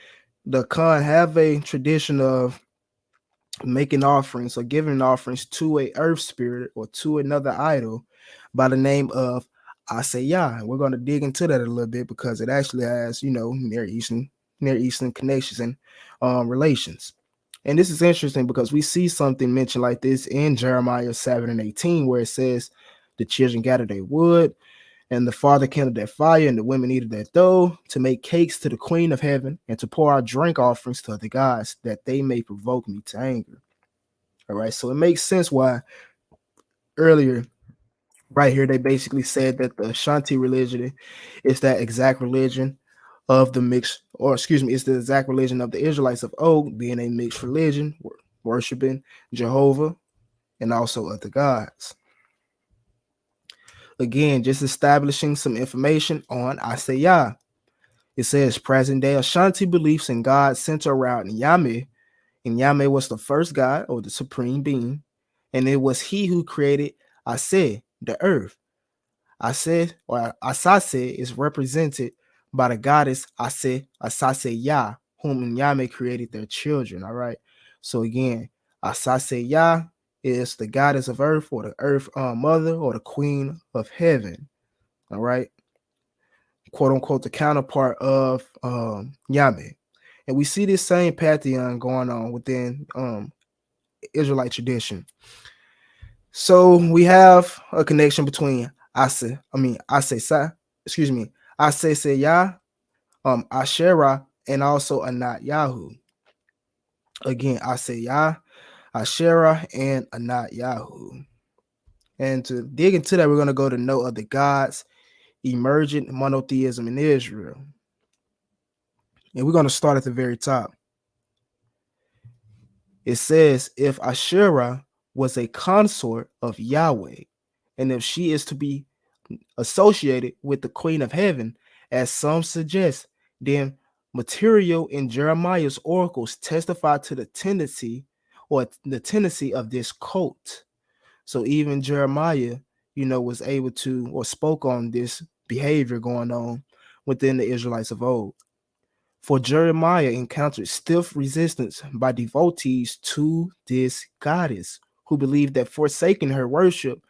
the Khan have a tradition of making offerings or giving offerings to a earth spirit or to another idol by the name of Asaya. And we're going to dig into that a little bit, because it actually has, Near Eastern connections and relations. And this is interesting because we see something mentioned like this in Jeremiah 7:18, where it says, the children gathered their wood, and the father kindled their fire, and the women eated their dough, to make cakes to the queen of heaven, and to pour out drink offerings to other gods, that they may provoke me to anger. All right, so it makes sense why earlier, right here, they basically said that the Ashanti religion is that exact religion of the mixed, or excuse me, it's the exact religion of the Israelites of old, being a mixed religion, worshiping Jehovah and also other gods. Again, just establishing some information on Aseyah. It says present day Ashanti beliefs in God center around Nyame, and Nyame was the first God or the supreme being, and it was he who created Ase, the earth. Ase or Asase is represented by the goddess Asase Ya, whom Nyame created their children. All right. So again, Asase Ya is the goddess of earth or the earth mother or the queen of heaven. All right. Quote unquote the counterpart of Nyame. And we see this same pantheon going on within Israelite tradition. So we have a connection between Asesa, excuse me, Aseseya, Asherah, and also Anat Yahu. Again, Aseya, Asherah, and Anat Yahu. And to dig into that, we're going to go to Note of the Gods, Emergent Monotheism in Israel. And we're going to start at the very top. It says, if Asherah was a consort of Yahweh, and if she is to be associated with the Queen of Heaven, as some suggest, then material in Jeremiah's oracles testify to the tendency of this cult. So even Jeremiah, was able to or spoke on this behavior going on within the Israelites of old. For Jeremiah encountered stiff resistance by devotees to this goddess, who believed that forsaking her worship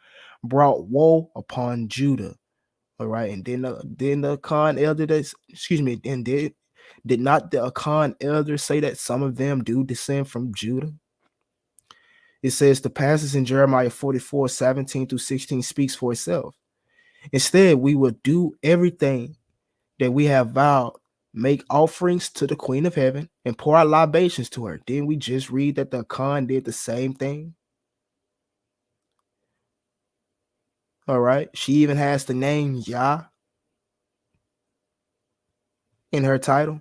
brought woe upon Judah. All right, and then the Akan elder, and did not the Akan elder say that some of them do descend from Judah? It says the passage in Jeremiah 44:17-16 speaks for itself. Instead, we will do everything that we have vowed, make offerings to the Queen of Heaven, and pour out libations to her. Didn't we just read that the Akan did the same thing? All right. She even has the name Yah in her title.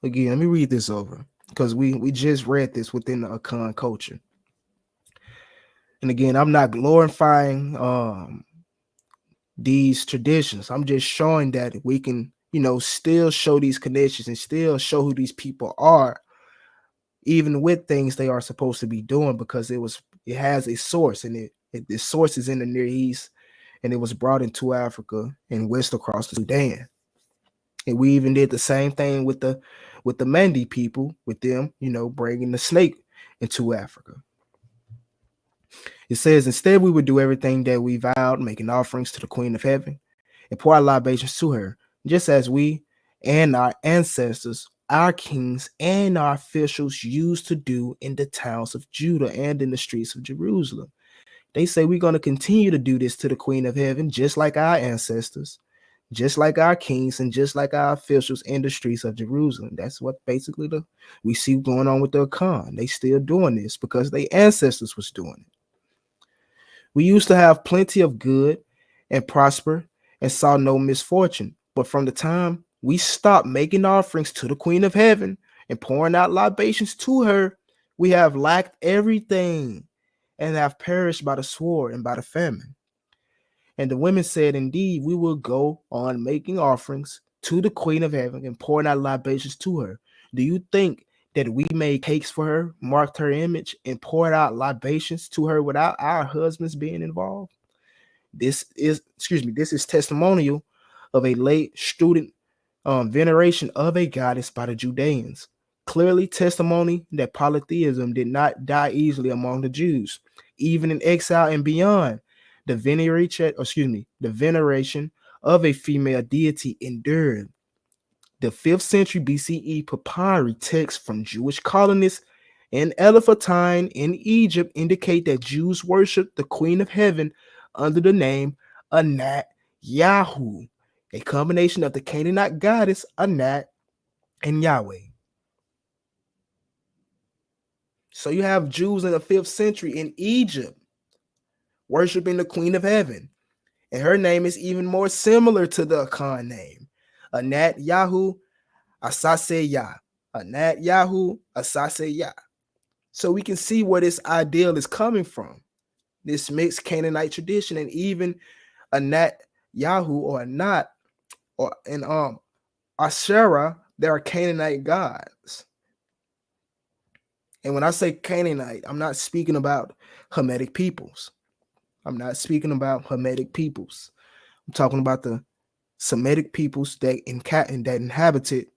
Again, let me read this over because we just read this within the Akan culture. And again, I'm not glorifying these traditions. I'm just showing that we can, still show these connections and still show who these people are, even with things they are supposed to be doing, because it has a source, and the source is in the Near East, and it was brought into Africa and west across the Sudan. And we even did the same thing with the Mandi people, with them, bringing the snake into Africa. It says, instead, we would do everything that we vowed, making offerings to the Queen of Heaven and pour our libations to her, just as we and our ancestors, our kings, and our officials used to do in the towns of Judah and in the streets of Jerusalem. They say we're going to continue to do this to the Queen of Heaven, just like our ancestors, just like our kings, and just like our officials in the streets of Jerusalem. That's what basically we see going on with the Akan. They still doing this because their ancestors was doing it. We used to have plenty of good and prosper and saw no misfortune. But from the time we stopped making offerings to the Queen of Heaven and pouring out libations to her, we have lacked everything and have perished by the sword and by the famine. And the women said, indeed, we will go on making offerings to the Queen of Heaven and pouring out libations to her. Do you think that we made cakes for her, marked her image, and poured out libations to her without our husbands being involved? This is testimonial of a late student veneration of a goddess by the Judeans. Clearly testimony that polytheism did not die easily among the Jews, even in exile and beyond. The veneration of a female deity endured. The 5th century BCE papyri texts from Jewish colonists in Elephantine in Egypt indicate that Jews worshiped the Queen of Heaven under the name Anat Yahu, a combination of the Canaanite goddess Anat and Yahweh. So you have Jews in the 5th century in Egypt worshiping the Queen of Heaven, and her name is even more similar to the Akan name, Anat Yahu Asaseya. Anat Yahu Asaseya. So we can see where this ideal is coming from, this mixed Canaanite tradition, and even Anat Yahu or Anat or and Asherah, they are Canaanite gods. And when I say Canaanite, I'm not speaking about Hamitic peoples. I'm not speaking about Hamitic peoples. I'm talking about the Semitic peoples that inhabited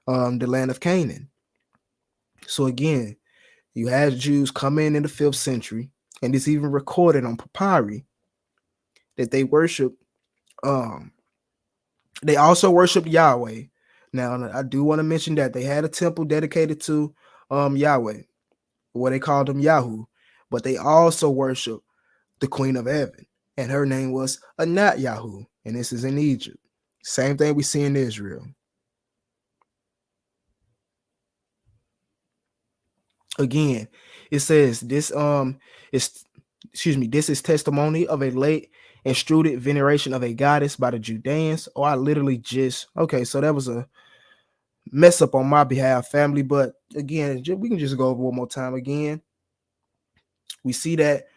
the land of Canaan. So again, you had Jews come in the 5th century, and it's even recorded on papyri that they worship. They also worshiped Yahweh. Now, I do want to mention that they had a temple dedicated to Yahweh, what they called him Yahu, but they also worship the Queen of Heaven, and her name was Anat Yahu, and this is in Egypt. Same thing we see in Israel. Again, it says this this is testimony of a late instructed veneration of a goddess by the Judeans. Or I literally just okay, so that was a mess up on my behalf, family. But again, we can just go over one more time again. We see that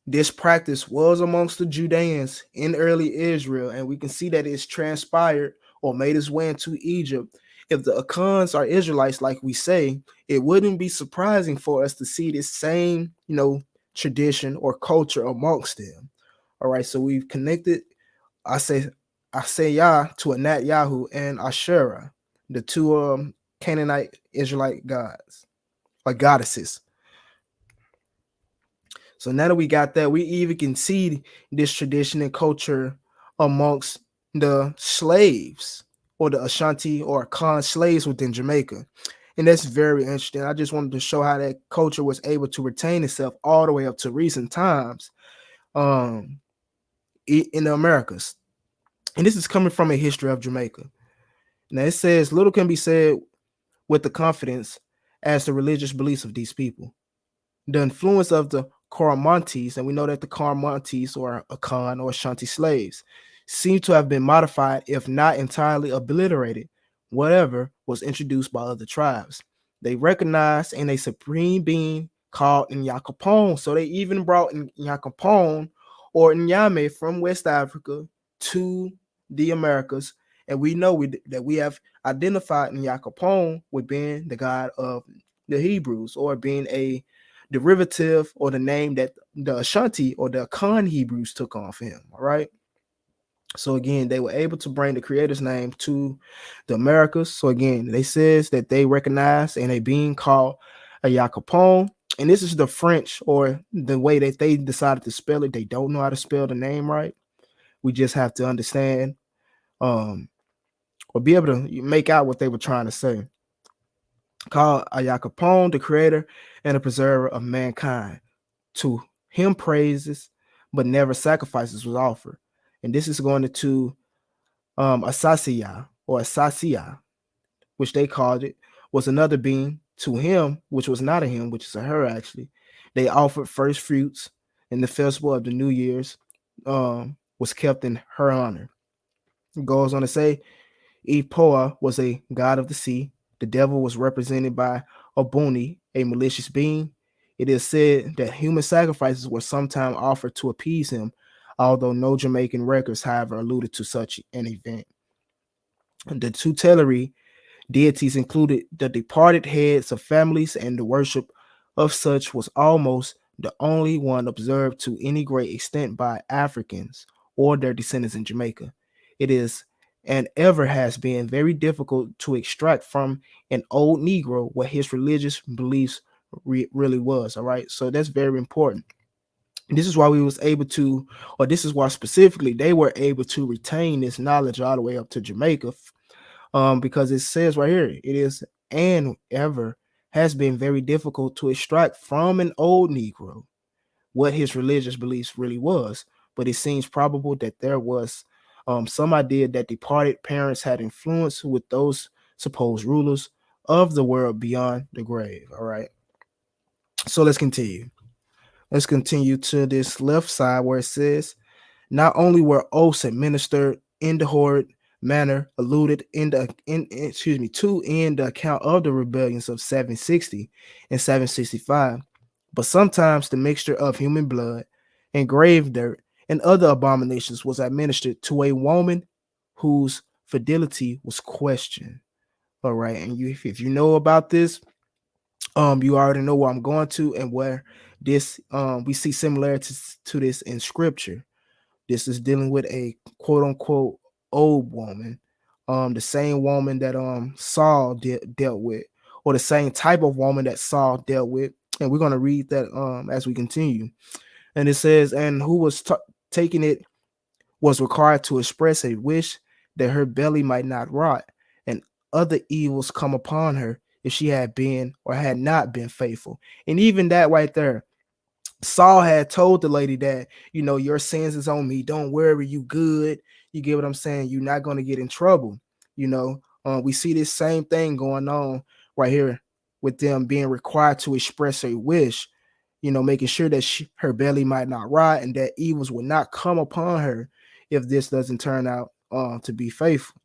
this practice was amongst the Judeans in early Israel, and we can see that it's transpired or made its way into Egypt. If the Akans are Israelites, like we say, it wouldn't be surprising for us to see this same, tradition or culture amongst them. All right, so we've connected I say Yah to Anat Yahu and Asherah, the two Canaanite Israelite gods or goddesses. So now that we got that, we even can see this tradition and culture amongst the slaves or the Ashanti or Akan slaves within Jamaica. And that's very interesting. I just wanted to show how that culture was able to retain itself all the way up to recent times in the Americas. And this is coming from a history of Jamaica. Now it says, little can be said with the confidence as the religious beliefs of these people. The influence of the Coromantese, and we know that the Coromantese or Akan or Ashanti slaves seem to have been modified, if not entirely obliterated, whatever was introduced by other tribes. They recognized in a supreme being called Nyakapon. So they even brought Nyakapon or Nyame from West Africa to the Americas. And we know that we have identified Nyakapon with being the god of the Hebrews or being a derivative or the name that the Ashanti or the Akan Hebrews took on for him. All right. So again, they were able to bring the creator's name to the Americas. So again, they says that they recognize in a being called a Yakapon. And this is the French or the way that they decided to spell it. They don't know how to spell the name right. We just have to understand or be able to make out what they were trying to say. Called Ayakapon, the creator and the preserver of mankind. To him praises, but never sacrifices was offered. And this is going to Asasiya or Asasiya, which they called it, was another being to him, which was not a him, which is a her actually. They offered first fruits, and the festival of the New Year's was kept in her honor. It goes on to say, Epoa was a god of the sea. The devil was represented by Obuni, a malicious being. It is said that human sacrifices were sometimes offered to appease him, although no Jamaican records, however, alluded to such an event. The tutelary deities included the departed heads of families, and the worship of such was almost the only one observed to any great extent by Africans or their descendants in Jamaica. It is and ever has been very difficult to extract from an old Negro what his religious beliefs really was. All right, so that's very important. This is why we was able to, or this is why specifically they were able to retain this knowledge all the way up to Jamaica, because it says right here, it is and ever has been very difficult to extract from an old Negro what his religious beliefs really was. But it seems probable that there was some idea that departed parents had influence with those supposed rulers of the world beyond the grave. All right. So let's continue. Let's continue to this left side where it says, not only were oaths administered in the horrid manner alluded in the in the account of the rebellions of 760 and 765, but sometimes the mixture of human blood and grave dirt and other abominations was administered to a woman whose fidelity was questioned. All right, and if you know about this, you already know where I'm going to and where this we see similarities to this in scripture. This is dealing with a quote unquote old woman, the same woman that Saul dealt with, or the same type of woman that Saul dealt with. And we're going to read that as we continue. And it says, and who was taking it was required to express a wish that her belly might not rot, and other evils come upon her if she had been or had not been faithful. And even that right there, Saul had told the lady that, your sins is on me. Don't worry, you good. You get what I'm saying? You're not going to get in trouble. We see this same thing going on right here with them being required to express a wish, making sure that her belly might not rot and that evils will not come upon her if this doesn't turn out to be faithful.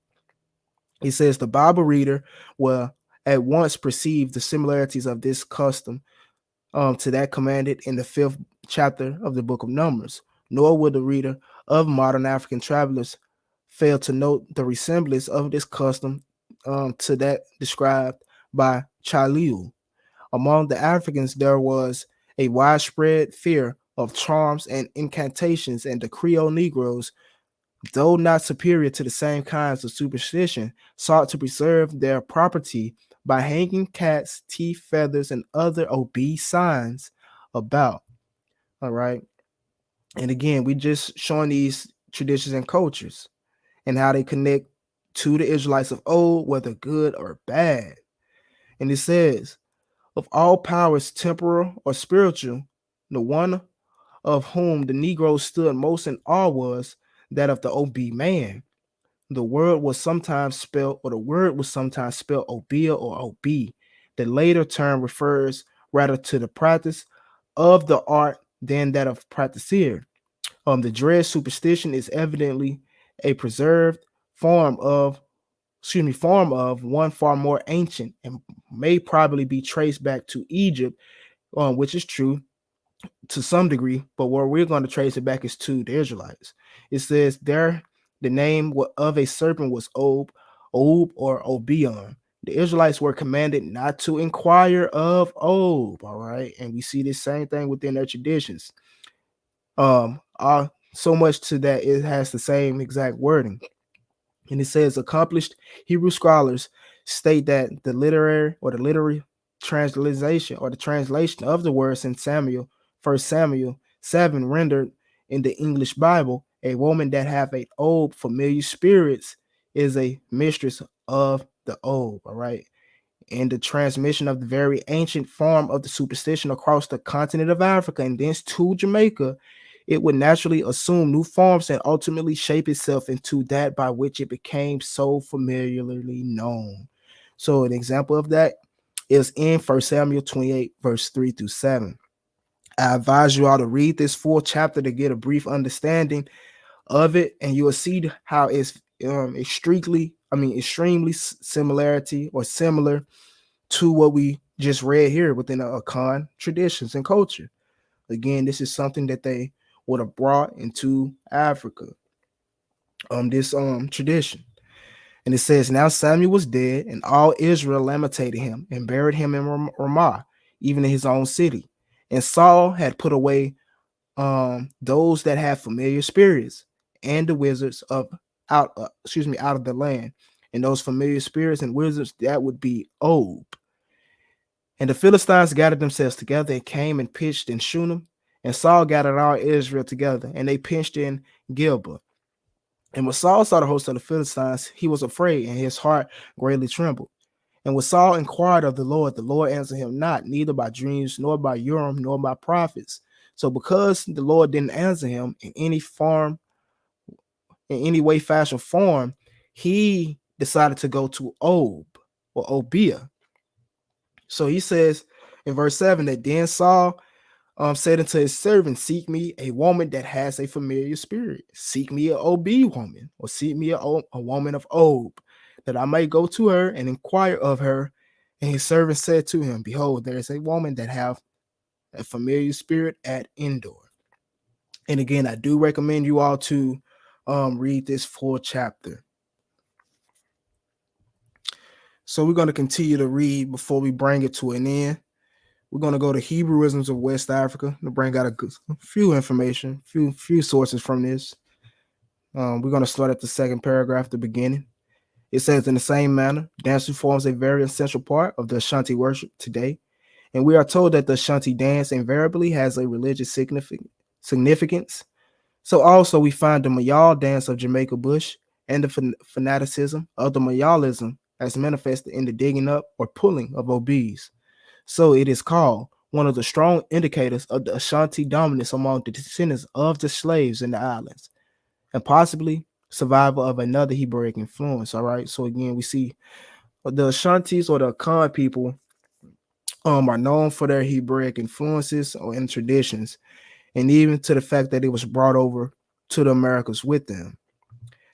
He says the Bible reader will at once perceive the similarities of this custom to that commanded in the 5th chapter of the book of Numbers, nor would the reader of modern African travelers fail to note the resemblance of this custom to that described by Chalil. Among the Africans, there was a widespread fear of charms and incantations, and the Creole Negroes, though not superior to the same kinds of superstition, sought to preserve their property by hanging cats, teeth, feathers, and other obese signs about. All right. And again, we just showing these traditions and cultures and how they connect to the Israelites of old, whether good or bad. And it says, of all powers, temporal or spiritual, the one of whom the Negroes stood most in awe was that of the obese man. The word was sometimes spelled, or the word was sometimes spelled obia or ob. The later term refers rather to the practice of the art than that of practitioner. The dread superstition is evidently a preserved form of one far more ancient and may probably be traced back to Egypt, which is true to some degree, but where we're going to trace it back is to the Israelites. It says there the name of a serpent was Ob or Obion. The Israelites were commanded not to inquire of Ob, all right? And we see this same thing within their traditions. So much to that it has the same exact wording. And it says accomplished Hebrew scholars state that the literary translation of the words in Samuel, 1 Samuel 7, rendered in the English Bible, a woman that have a old familiar spirits is a mistress of the old. All right. And the transmission of the very ancient form of the superstition across the continent of Africa and thence to Jamaica, it would naturally assume new forms and ultimately shape itself into that by which it became so familiarly known. So an example of that is in 1 Samuel 28, verse 3 through 7. I advise you all to read this full chapter to get a brief understanding of it, and you will see how it's extremely similarity or similar to what we just read here within the Akan traditions and culture. Again, this is something that they would have brought into Africa. This tradition. And it says, now Samuel was dead, and all Israel lamentated him and buried him in Ramah, even in his own city. And Saul had put away those that had familiar spirits and the wizards out of the land. And those familiar spirits and wizards, that would be Ob. And the Philistines gathered themselves together and came and pitched in Shunem. And Saul gathered all Israel together, and they pitched in Gilboa. And when Saul saw the host of the Philistines, he was afraid, and his heart greatly trembled. And when Saul inquired of the Lord answered him not, neither by dreams, nor by Urim, nor by prophets. So because the Lord didn't answer him in any way, fashion, form, he decided to go to Ob or Obia. So he says in verse 7 that then Saul said unto his servant, seek me a woman that has a familiar spirit. Seek me an Ob woman, or seek me a woman of Ob, that I may go to her and inquire of her. And his servant said to him, behold, there is a woman that have a familiar spirit at Endor. And again, I do recommend you all to read this full chapter. So we're going to continue to read before we bring it to an end. We're going to go to Hebrewisms of West Africa to bring out a few information, few sources from this. We're going to start at the second paragraph, the beginning. It says, in the same manner, dancing forms a very essential part of the Ashanti worship today, and we are told that the Ashanti dance invariably has a religious significance. So also we find the Mayal dance of Jamaica Bush and the fanaticism of the Mayalism as manifested in the digging up or pulling of obese. So it is called one of the strong indicators of the Ashanti dominance among the descendants of the slaves in the islands, and possibly survival of another Hebraic influence. All right. So again, we see the Ashantis or the Akan people are known for their Hebraic influences or in traditions, and even to the fact that it was brought over to the Americas with them.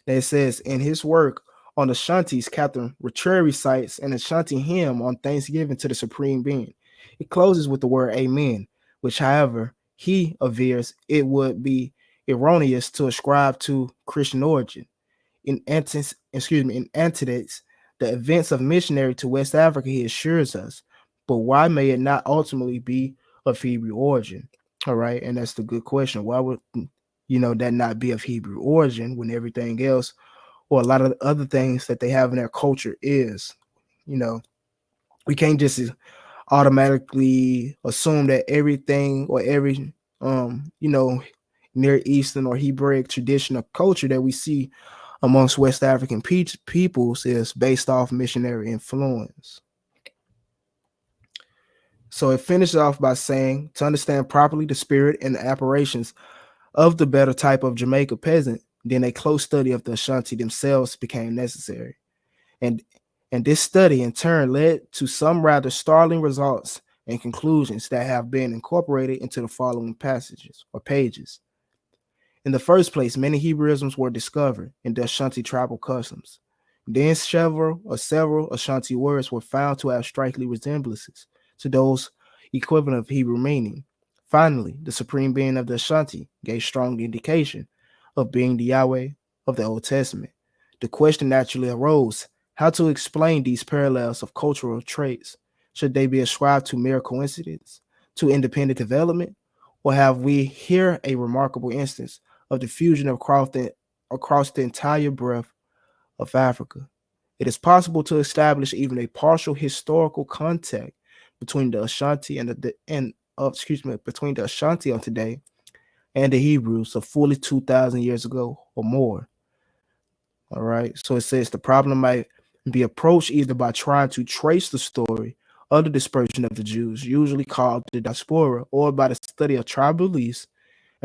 And it says in his work on the Ashantis, Captain Rattray cites an Ashanti hymn on Thanksgiving to the Supreme Being. It closes with the word Amen, which, however, he avers it would be erroneous to ascribe to Christian origin. In antidotes, the events of missionary to West Africa, he assures us. But why may it not ultimately be of Hebrew origin? All right, and that's the good question. Why would that not be of Hebrew origin when everything else, or a lot of other things that they have in their culture is? We can't just automatically assume that everything or every Near Eastern or Hebraic tradition or culture that we see amongst West African peoples is based off missionary influence. So it finishes off by saying, to understand properly the spirit and the operations of the better type of Jamaica peasant, then a close study of the Ashanti themselves became necessary. And this study in turn led to some rather startling results and conclusions that have been incorporated into the following passages or pages. In the first place, many Hebrewisms were discovered in the Ashanti tribal customs. Then several Ashanti words were found to have striking resemblances to those equivalent of Hebrew meaning. Finally, the supreme being of the Ashanti gave strong indication of being the Yahweh of the Old Testament. The question naturally arose how to explain these parallels of cultural traits. Should they be ascribed to mere coincidence, to independent development, or have we here a remarkable instance of diffusion across the entire breadth of Africa? It is possible to establish even a partial historical contact between the Ashanti between the Ashanti of today and the Hebrews of fully 2,000 years ago or more. All right. So it says the problem might be approached either by trying to trace the story of the dispersion of the Jews, usually called the diaspora, or by the study of tribal beliefs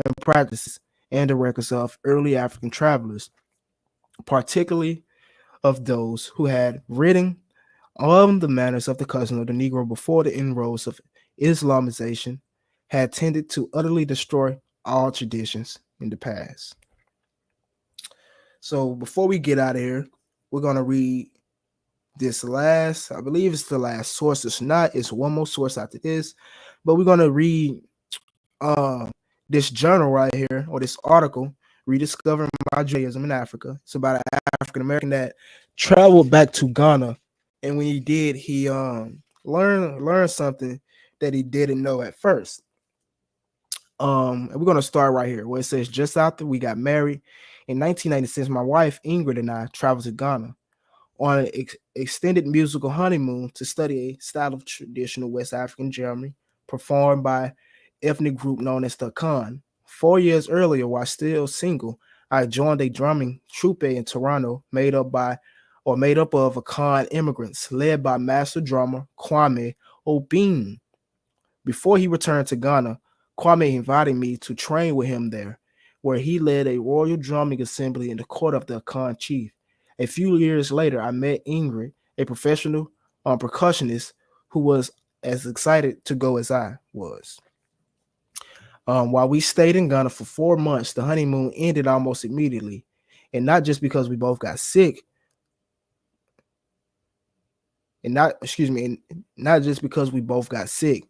and practices and the records of early African travelers, particularly of those who had written on the manners of the custom of the Negro before the inroads of Islamization had tended to utterly destroy all traditions in the past. So before we get out of here, we're going to read this last, I believe it's the last source. It's not, it's one more source after this, but we're going to read this journal right here, or this article, Rediscovering Judaism in Africa. It's about an African American that traveled back to Ghana, and when he did, he learned something that he didn't know at first. And we're gonna start right here where it says, just after we got married in 1996, my wife Ingrid and I traveled to Ghana on an extended musical honeymoon to study a style of traditional West African Germany performed by ethnic group known as the Akan. 4 years earlier, while still single, I joined a drumming troupe in Toronto made up of Akan immigrants led by master drummer Kwame Obin. Before he returned to Ghana, Kwame invited me to train with him there, where he led a royal drumming assembly in the court of the Akan chief. A few years later, I met Ingrid, a professional percussionist who was as excited to go as I was. While we stayed in Ghana for 4 months, the honeymoon ended almost immediately. And not just because we both got sick, not just because we both got sick.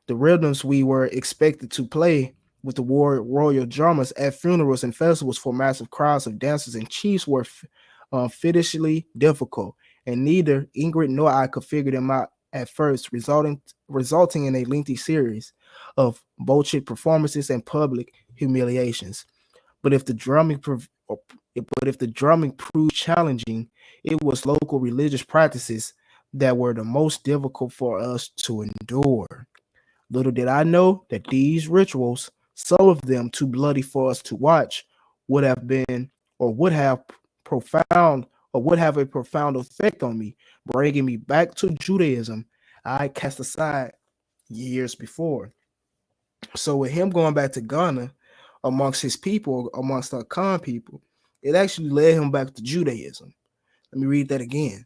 The rhythms we were expected to play with the royal drummers at funerals and festivals for massive crowds of dancers and chiefs were fittishly difficult, and neither Ingrid nor I could figure them out at first, resulting in a lengthy series of bullshit performances and public humiliations. But if the drumming proved challenging, it was local religious practices that were the most difficult for us to endure. Little did I know that these rituals, some of them too bloody for us to watch, would have been or would have profound or would have a profound effect on me, bringing me back to Judaism I cast aside years before. So with him going back to Ghana amongst his people, amongst the Akan people, it actually led him back to Judaism. Let me read that again.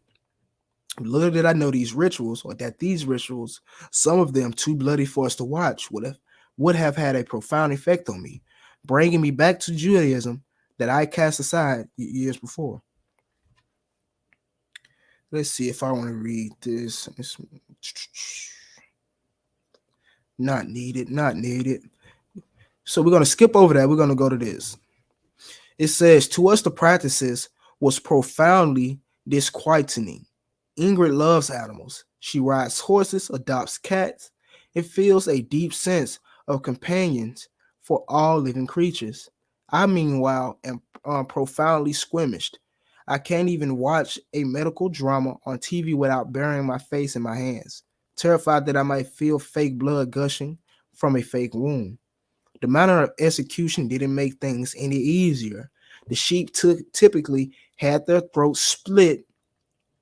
Little did I know these rituals, some of them too bloody for us to watch, would have had a profound effect on me, bringing me back to Judaism that I cast aside years before. Let's see if I want to read this. It's not needed, not needed. So we're going to skip over that. We're going to go to this. It says, to us, the practices was profoundly disquieting. Ingrid loves animals. She rides horses, adopts cats, and feels a deep sense of companions for all living creatures. I, meanwhile, am profoundly squeamished. I can't even watch a medical drama on TV without burying my face in my hands, terrified that I might feel fake blood gushing from a fake wound. The manner of execution didn't make things any easier. The sheep typically had their throats split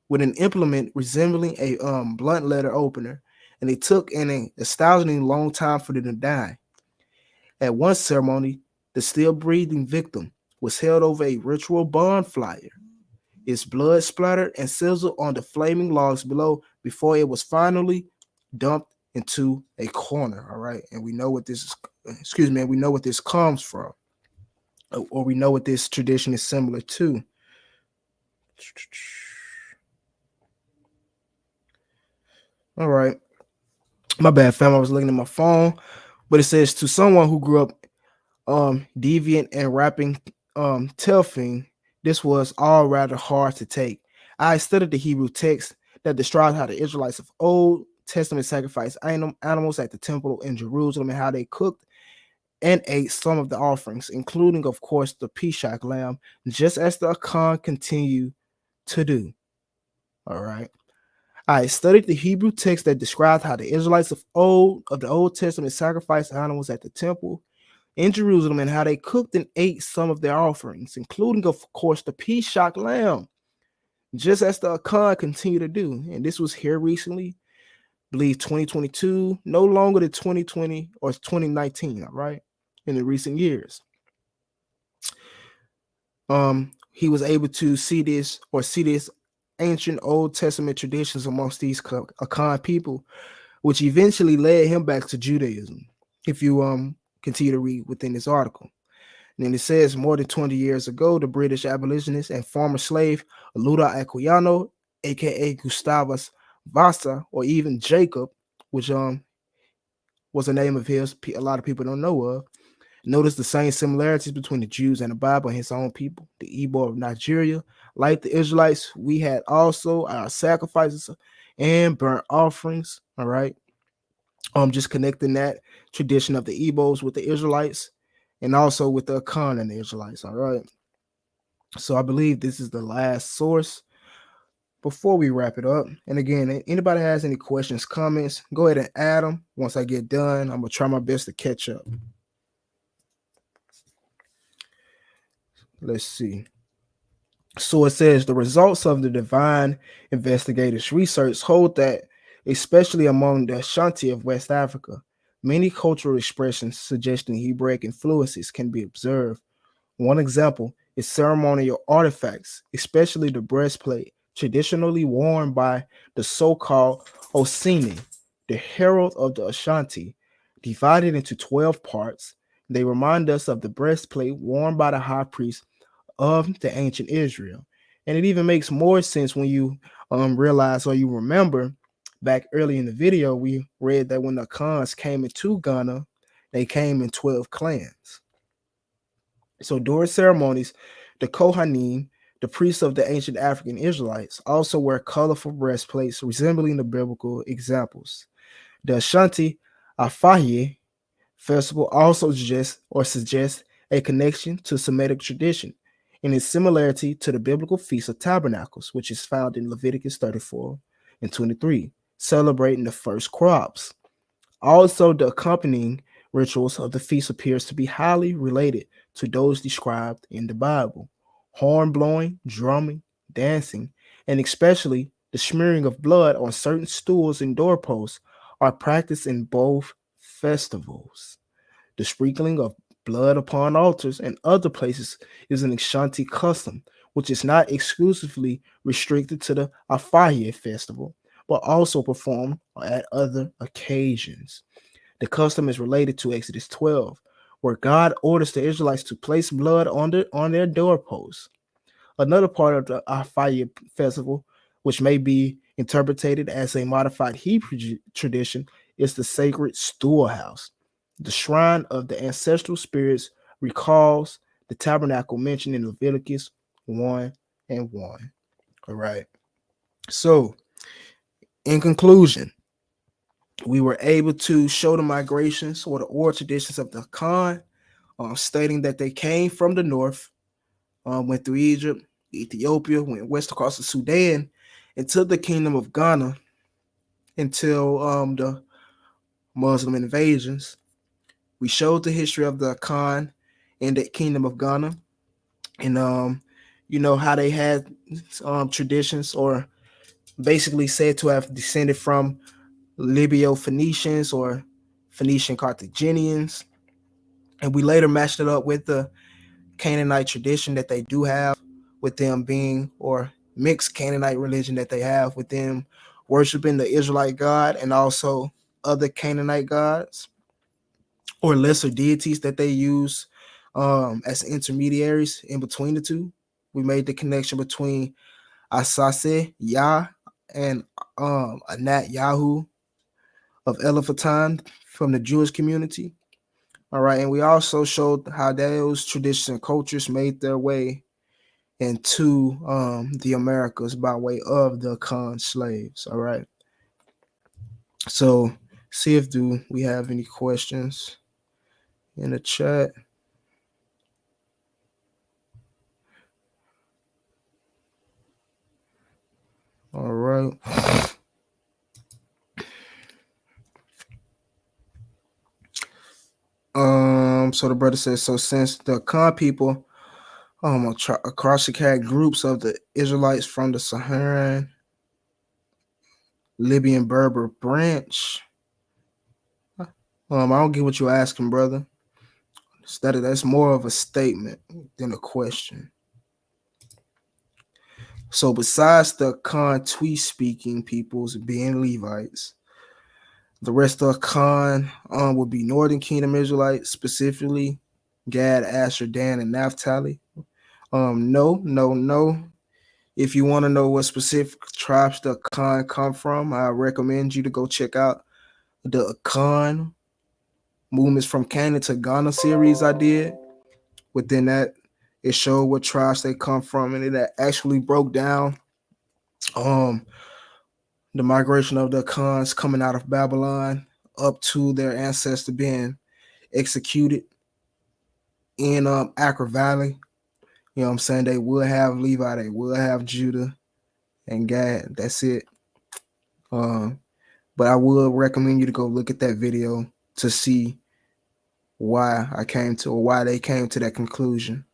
with an implement resembling a blunt letter opener, and it took an astoundingly long time for them to die. At one ceremony, the still breathing victim was held over a ritual bonfire. Its blood splattered and sizzled on the flaming logs below before it was finally dumped into a corner. All right, and we know what this is. Excuse me, and we know what this comes from, or we know what this tradition is similar to. All right, my bad, fam. I was looking at my phone, but it says to someone who grew up deviant and rapping telfing, this was all rather hard to take. I studied the Hebrew text that describes how the Israelites of Old Testament sacrificed animals at the temple in Jerusalem and how they cooked and ate some of the offerings, including, of course, the Peshach lamb, just as the Akan continue to do. All right. I studied the Hebrew text that describes how the Israelites of the Old Testament sacrificed animals at the temple in Jerusalem and how they cooked and ate some of their offerings, including, of course, the Peshach lamb, just as the Akan continue to do. And this was here recently, I believe 2022, no longer the 2020 or 2019, all right, in the recent years. He was able to see this ancient Old Testament traditions amongst these Akan people, which eventually led him back to Judaism. If you continue to read within this article. And then it says more than 20 years ago, the British abolitionist and former slave Luda Aquilano, aka Gustavus Vasa, or even Jacob, which was a name of his a lot of people don't know of. Notice the same similarities between the Jews and the Bible and his own people. The Igbo of Nigeria, like the Israelites, we had also our sacrifices and burnt offerings. All right. Just connecting that tradition of the Igbos with the Israelites and also with the Akan and the Israelites. All right. So I believe this is the last source before we wrap it up. And again, anybody has any questions, comments, go ahead and add them. Once I get done, I'm going to try my best to catch up. Let's see. So it says the results of the divine investigators' research hold that, especially among the Ashanti of West Africa, many cultural expressions suggesting Hebraic influences can be observed. One example is ceremonial artifacts, especially the breastplate, traditionally worn by the so-called Osini, the herald of the Ashanti, divided into 12 parts. They remind us of the breastplate worn by the high priest of the ancient Israel. And it even makes more sense when you realize or you remember back early in the video, we read that when the Khans came into Ghana They came in 12 clans. So during ceremonies, the Kohanim, the priests of the ancient African Israelites, also wear colorful breastplates resembling the biblical examples. The Ashanti Afaye festival also suggests a connection to Semitic tradition in its similarity to the biblical Feast of Tabernacles, which is found in Leviticus 34 and 23, celebrating the first crops. Also, the accompanying rituals of the feast appears to be highly related to those described in the Bible. Horn blowing, drumming, dancing, and especially the smearing of blood on certain stools and doorposts are practiced in both festivals. The sprinkling of blood upon altars and other places is an Ashanti custom, which is not exclusively restricted to the Afaye festival, but also performed at other occasions. The custom is related to Exodus 12, where God orders the Israelites to place blood on their doorposts. Another part of the Afaye festival, which may be interpreted as a modified Hebrew tradition, is the sacred storehouse. The shrine of the ancestral spirits recalls the tabernacle mentioned in Leviticus 1 and 1. All right. So, in conclusion, we were able to show the migrations or the oral traditions of the Akan, stating that they came from the north, went through Egypt, Ethiopia, went west across the Sudan, into the kingdom of Ghana until the Muslim invasions. We showed the history of the Akan in the kingdom of Ghana, and how they had traditions, or basically said to have descended from Libyo-Phoenicians or Phoenician Carthaginians. And we later matched it up with the Canaanite tradition that they do have, with them being, or mixed Canaanite religion that they have, with them worshiping the Israelite God and also other Canaanite gods or lesser deities that they use as intermediaries in between the two. We made the connection between Asase Yah and Anat Yahu of Elephantine from the Jewish community. All right, and we also showed how those traditions and cultures made their way into the Americas by way of the Akan slaves. All right, so see if we have any questions in the chat. All right. So the brother says, so since the Akan people across the cat groups of the Israelites from the Saharan Libyan Berber branch, I don't get what you're asking, brother. That's more of a statement than a question. So besides the Akan Twi speaking peoples being Levites, the rest of Akan would be Northern Kingdom Israelites, specifically Gad, Asher, Dan, and Naphtali. No. If you want to know what specific tribes the Akan come from, I recommend you to go check out the Akan Movements from Canaan to Ghana series I did. Within that, it showed what tribes they come from, and it actually broke down the migration of the Akans coming out of Babylon up to their ancestor being executed in Accra Valley. You know what I'm saying? They will have Levi, they will have Judah and Gad. That's it. But I will recommend you to go look at that video to see why they came to that conclusion.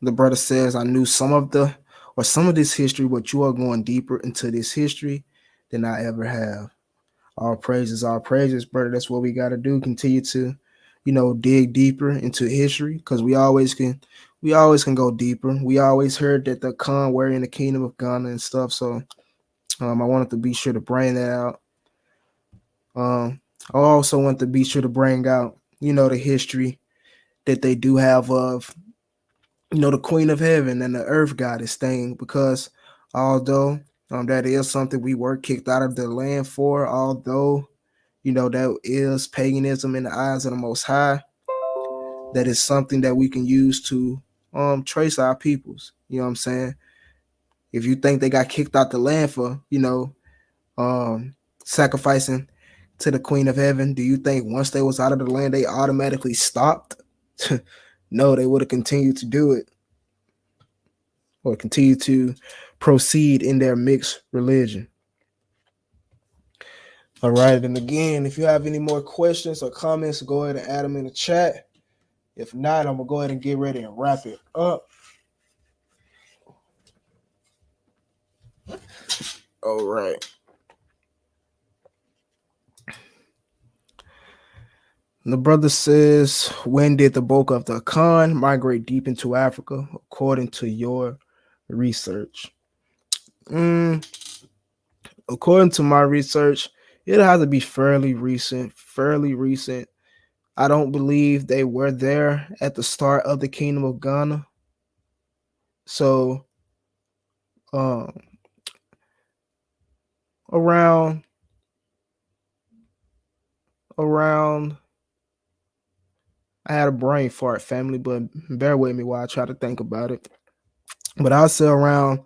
The brother says, I knew some of this history, but you are going deeper into this history than I ever have. All praises, brother. That's what we got to do. Continue to, dig deeper into history, because we always can go deeper. We always heard that the Khan were in the kingdom of Ghana and stuff. So I wanted to be sure to bring that out. I also want to be sure to bring out, the history that they do have of, the Queen of Heaven and the Earth Goddess thing, because although That is something we were kicked out of the land for, although, that is paganism in the eyes of the Most High. That is something that we can use to trace our peoples. You know what I'm saying? If you think they got kicked out the land for, sacrificing to the Queen of Heaven, do you think once they was out of the land they automatically stopped? No, they would have continued to do it, or continue to proceed in their mixed religion. All right, and again, if you have any more questions or comments, go ahead and add them in the chat. If not, I'm gonna go ahead and get ready and wrap it up. All right. The brother says, when did the bulk of the Akan migrate deep into Africa, according to your research? According to my research, it has to be fairly recent. I don't believe they were there at the start of the Kingdom of Ghana. So, around I had a brain fart, family, but bear with me while I try to think about it. But I'll say around,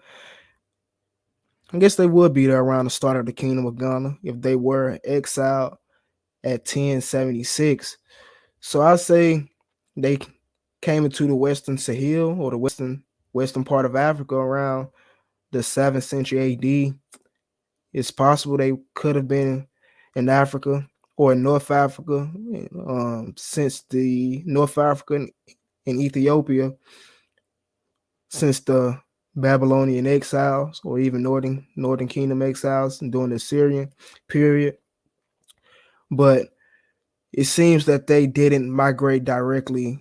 I guess they would be there around the start of the Kingdom of Ghana if they were exiled at 1076. So I'll say they came into the Western Sahel, or the western part of Africa, around the 7th century AD. It's possible they could have been in Africa or in North Africa, since the North Africa and Ethiopia, since the Babylonian exiles, or even Northern Kingdom exiles during the Syrian period. But it seems that they didn't migrate directly,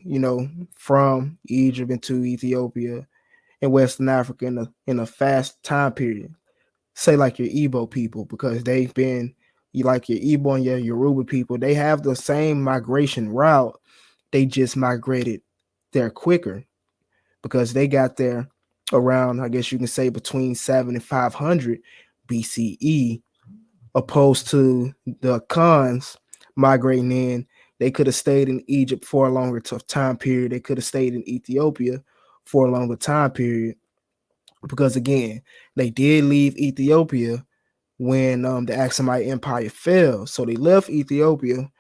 from Egypt into Ethiopia and Western Africa in a fast time period. Say like your Igbo people, because they've been, like your Igbo and your Yoruba people, they have the same migration route. They just migrated there quicker because they got there around, I guess you can say, between 7 and 500 BCE, opposed to the Khans migrating in. They could have stayed in Egypt for a longer time period. They could have stayed in Ethiopia for a longer time period, because again, they did leave Ethiopia when the Aksumite Empire fell. So they left Ethiopia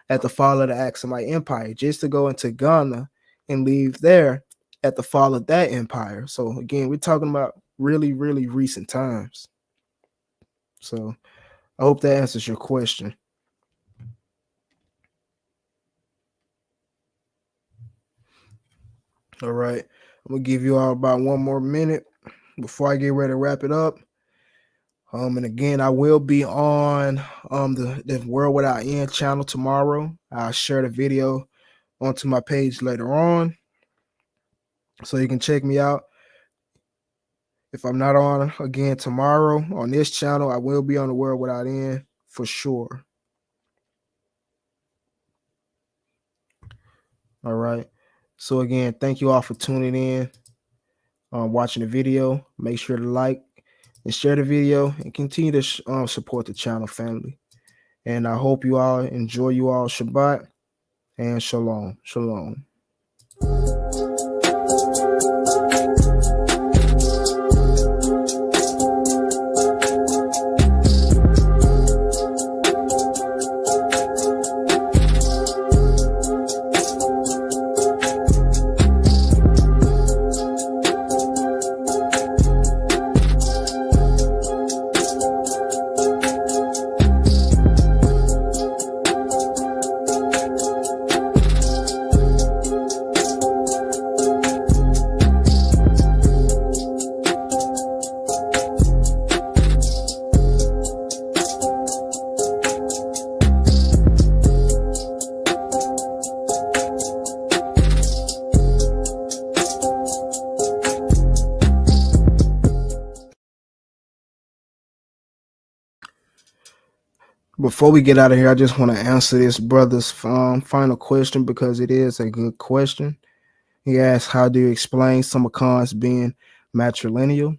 at the fall of the Aksumite Empire just to go into Ghana and leave there at the fall of that empire. So again, we're talking about really, really recent times. So I hope that answers your question. All right, I'm gonna give you all about one more minute before I get ready to wrap it up. And again, I will be on the World Without End channel tomorrow. I'll share the video onto my page later on, so you can check me out. If I'm not on again tomorrow on this channel, I will be on the World Without End for sure. All right. So again, thank you all for tuning in, watching the video. Make sure to like and share the video, and continue to support the channel, family. And I hope you all enjoy you all Shabbat, and shalom. Shalom. Before we get out of here, I just want to answer this brother's final question, because it is a good question. He asked, how do you explain some Akans being matrilineal?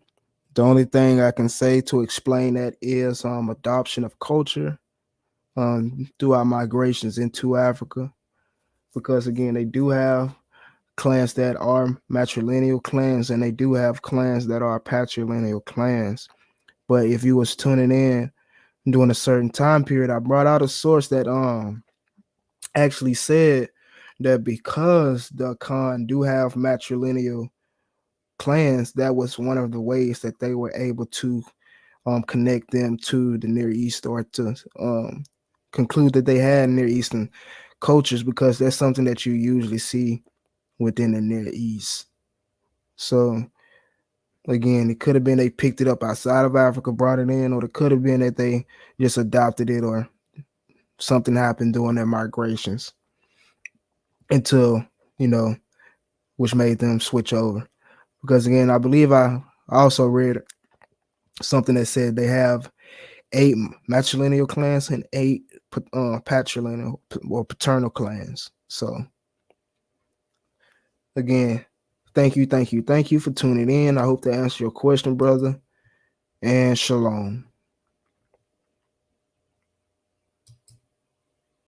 The only thing I can say to explain that is adoption of culture through our migrations into Africa, because again, they do have clans that are matrilineal clans, and they do have clans that are patrilineal clans. But if you was tuning in during a certain time period, I brought out a source that actually said that because the Akan do have matrilineal clans, that was one of the ways that they were able to connect them to the Near East, or to conclude that they had Near Eastern cultures, because that's something that you usually see within the Near East. So again, it could have been they picked it up outside of Africa, brought it in, or it could have been that they just adopted it, or something happened during their migrations until, which made them switch over. Because again, I believe I also read something that said they have 8 matrilineal clans and 8 patrilineal or paternal clans. So again, thank you for tuning in. I hope to answer your question, brother, and shalom.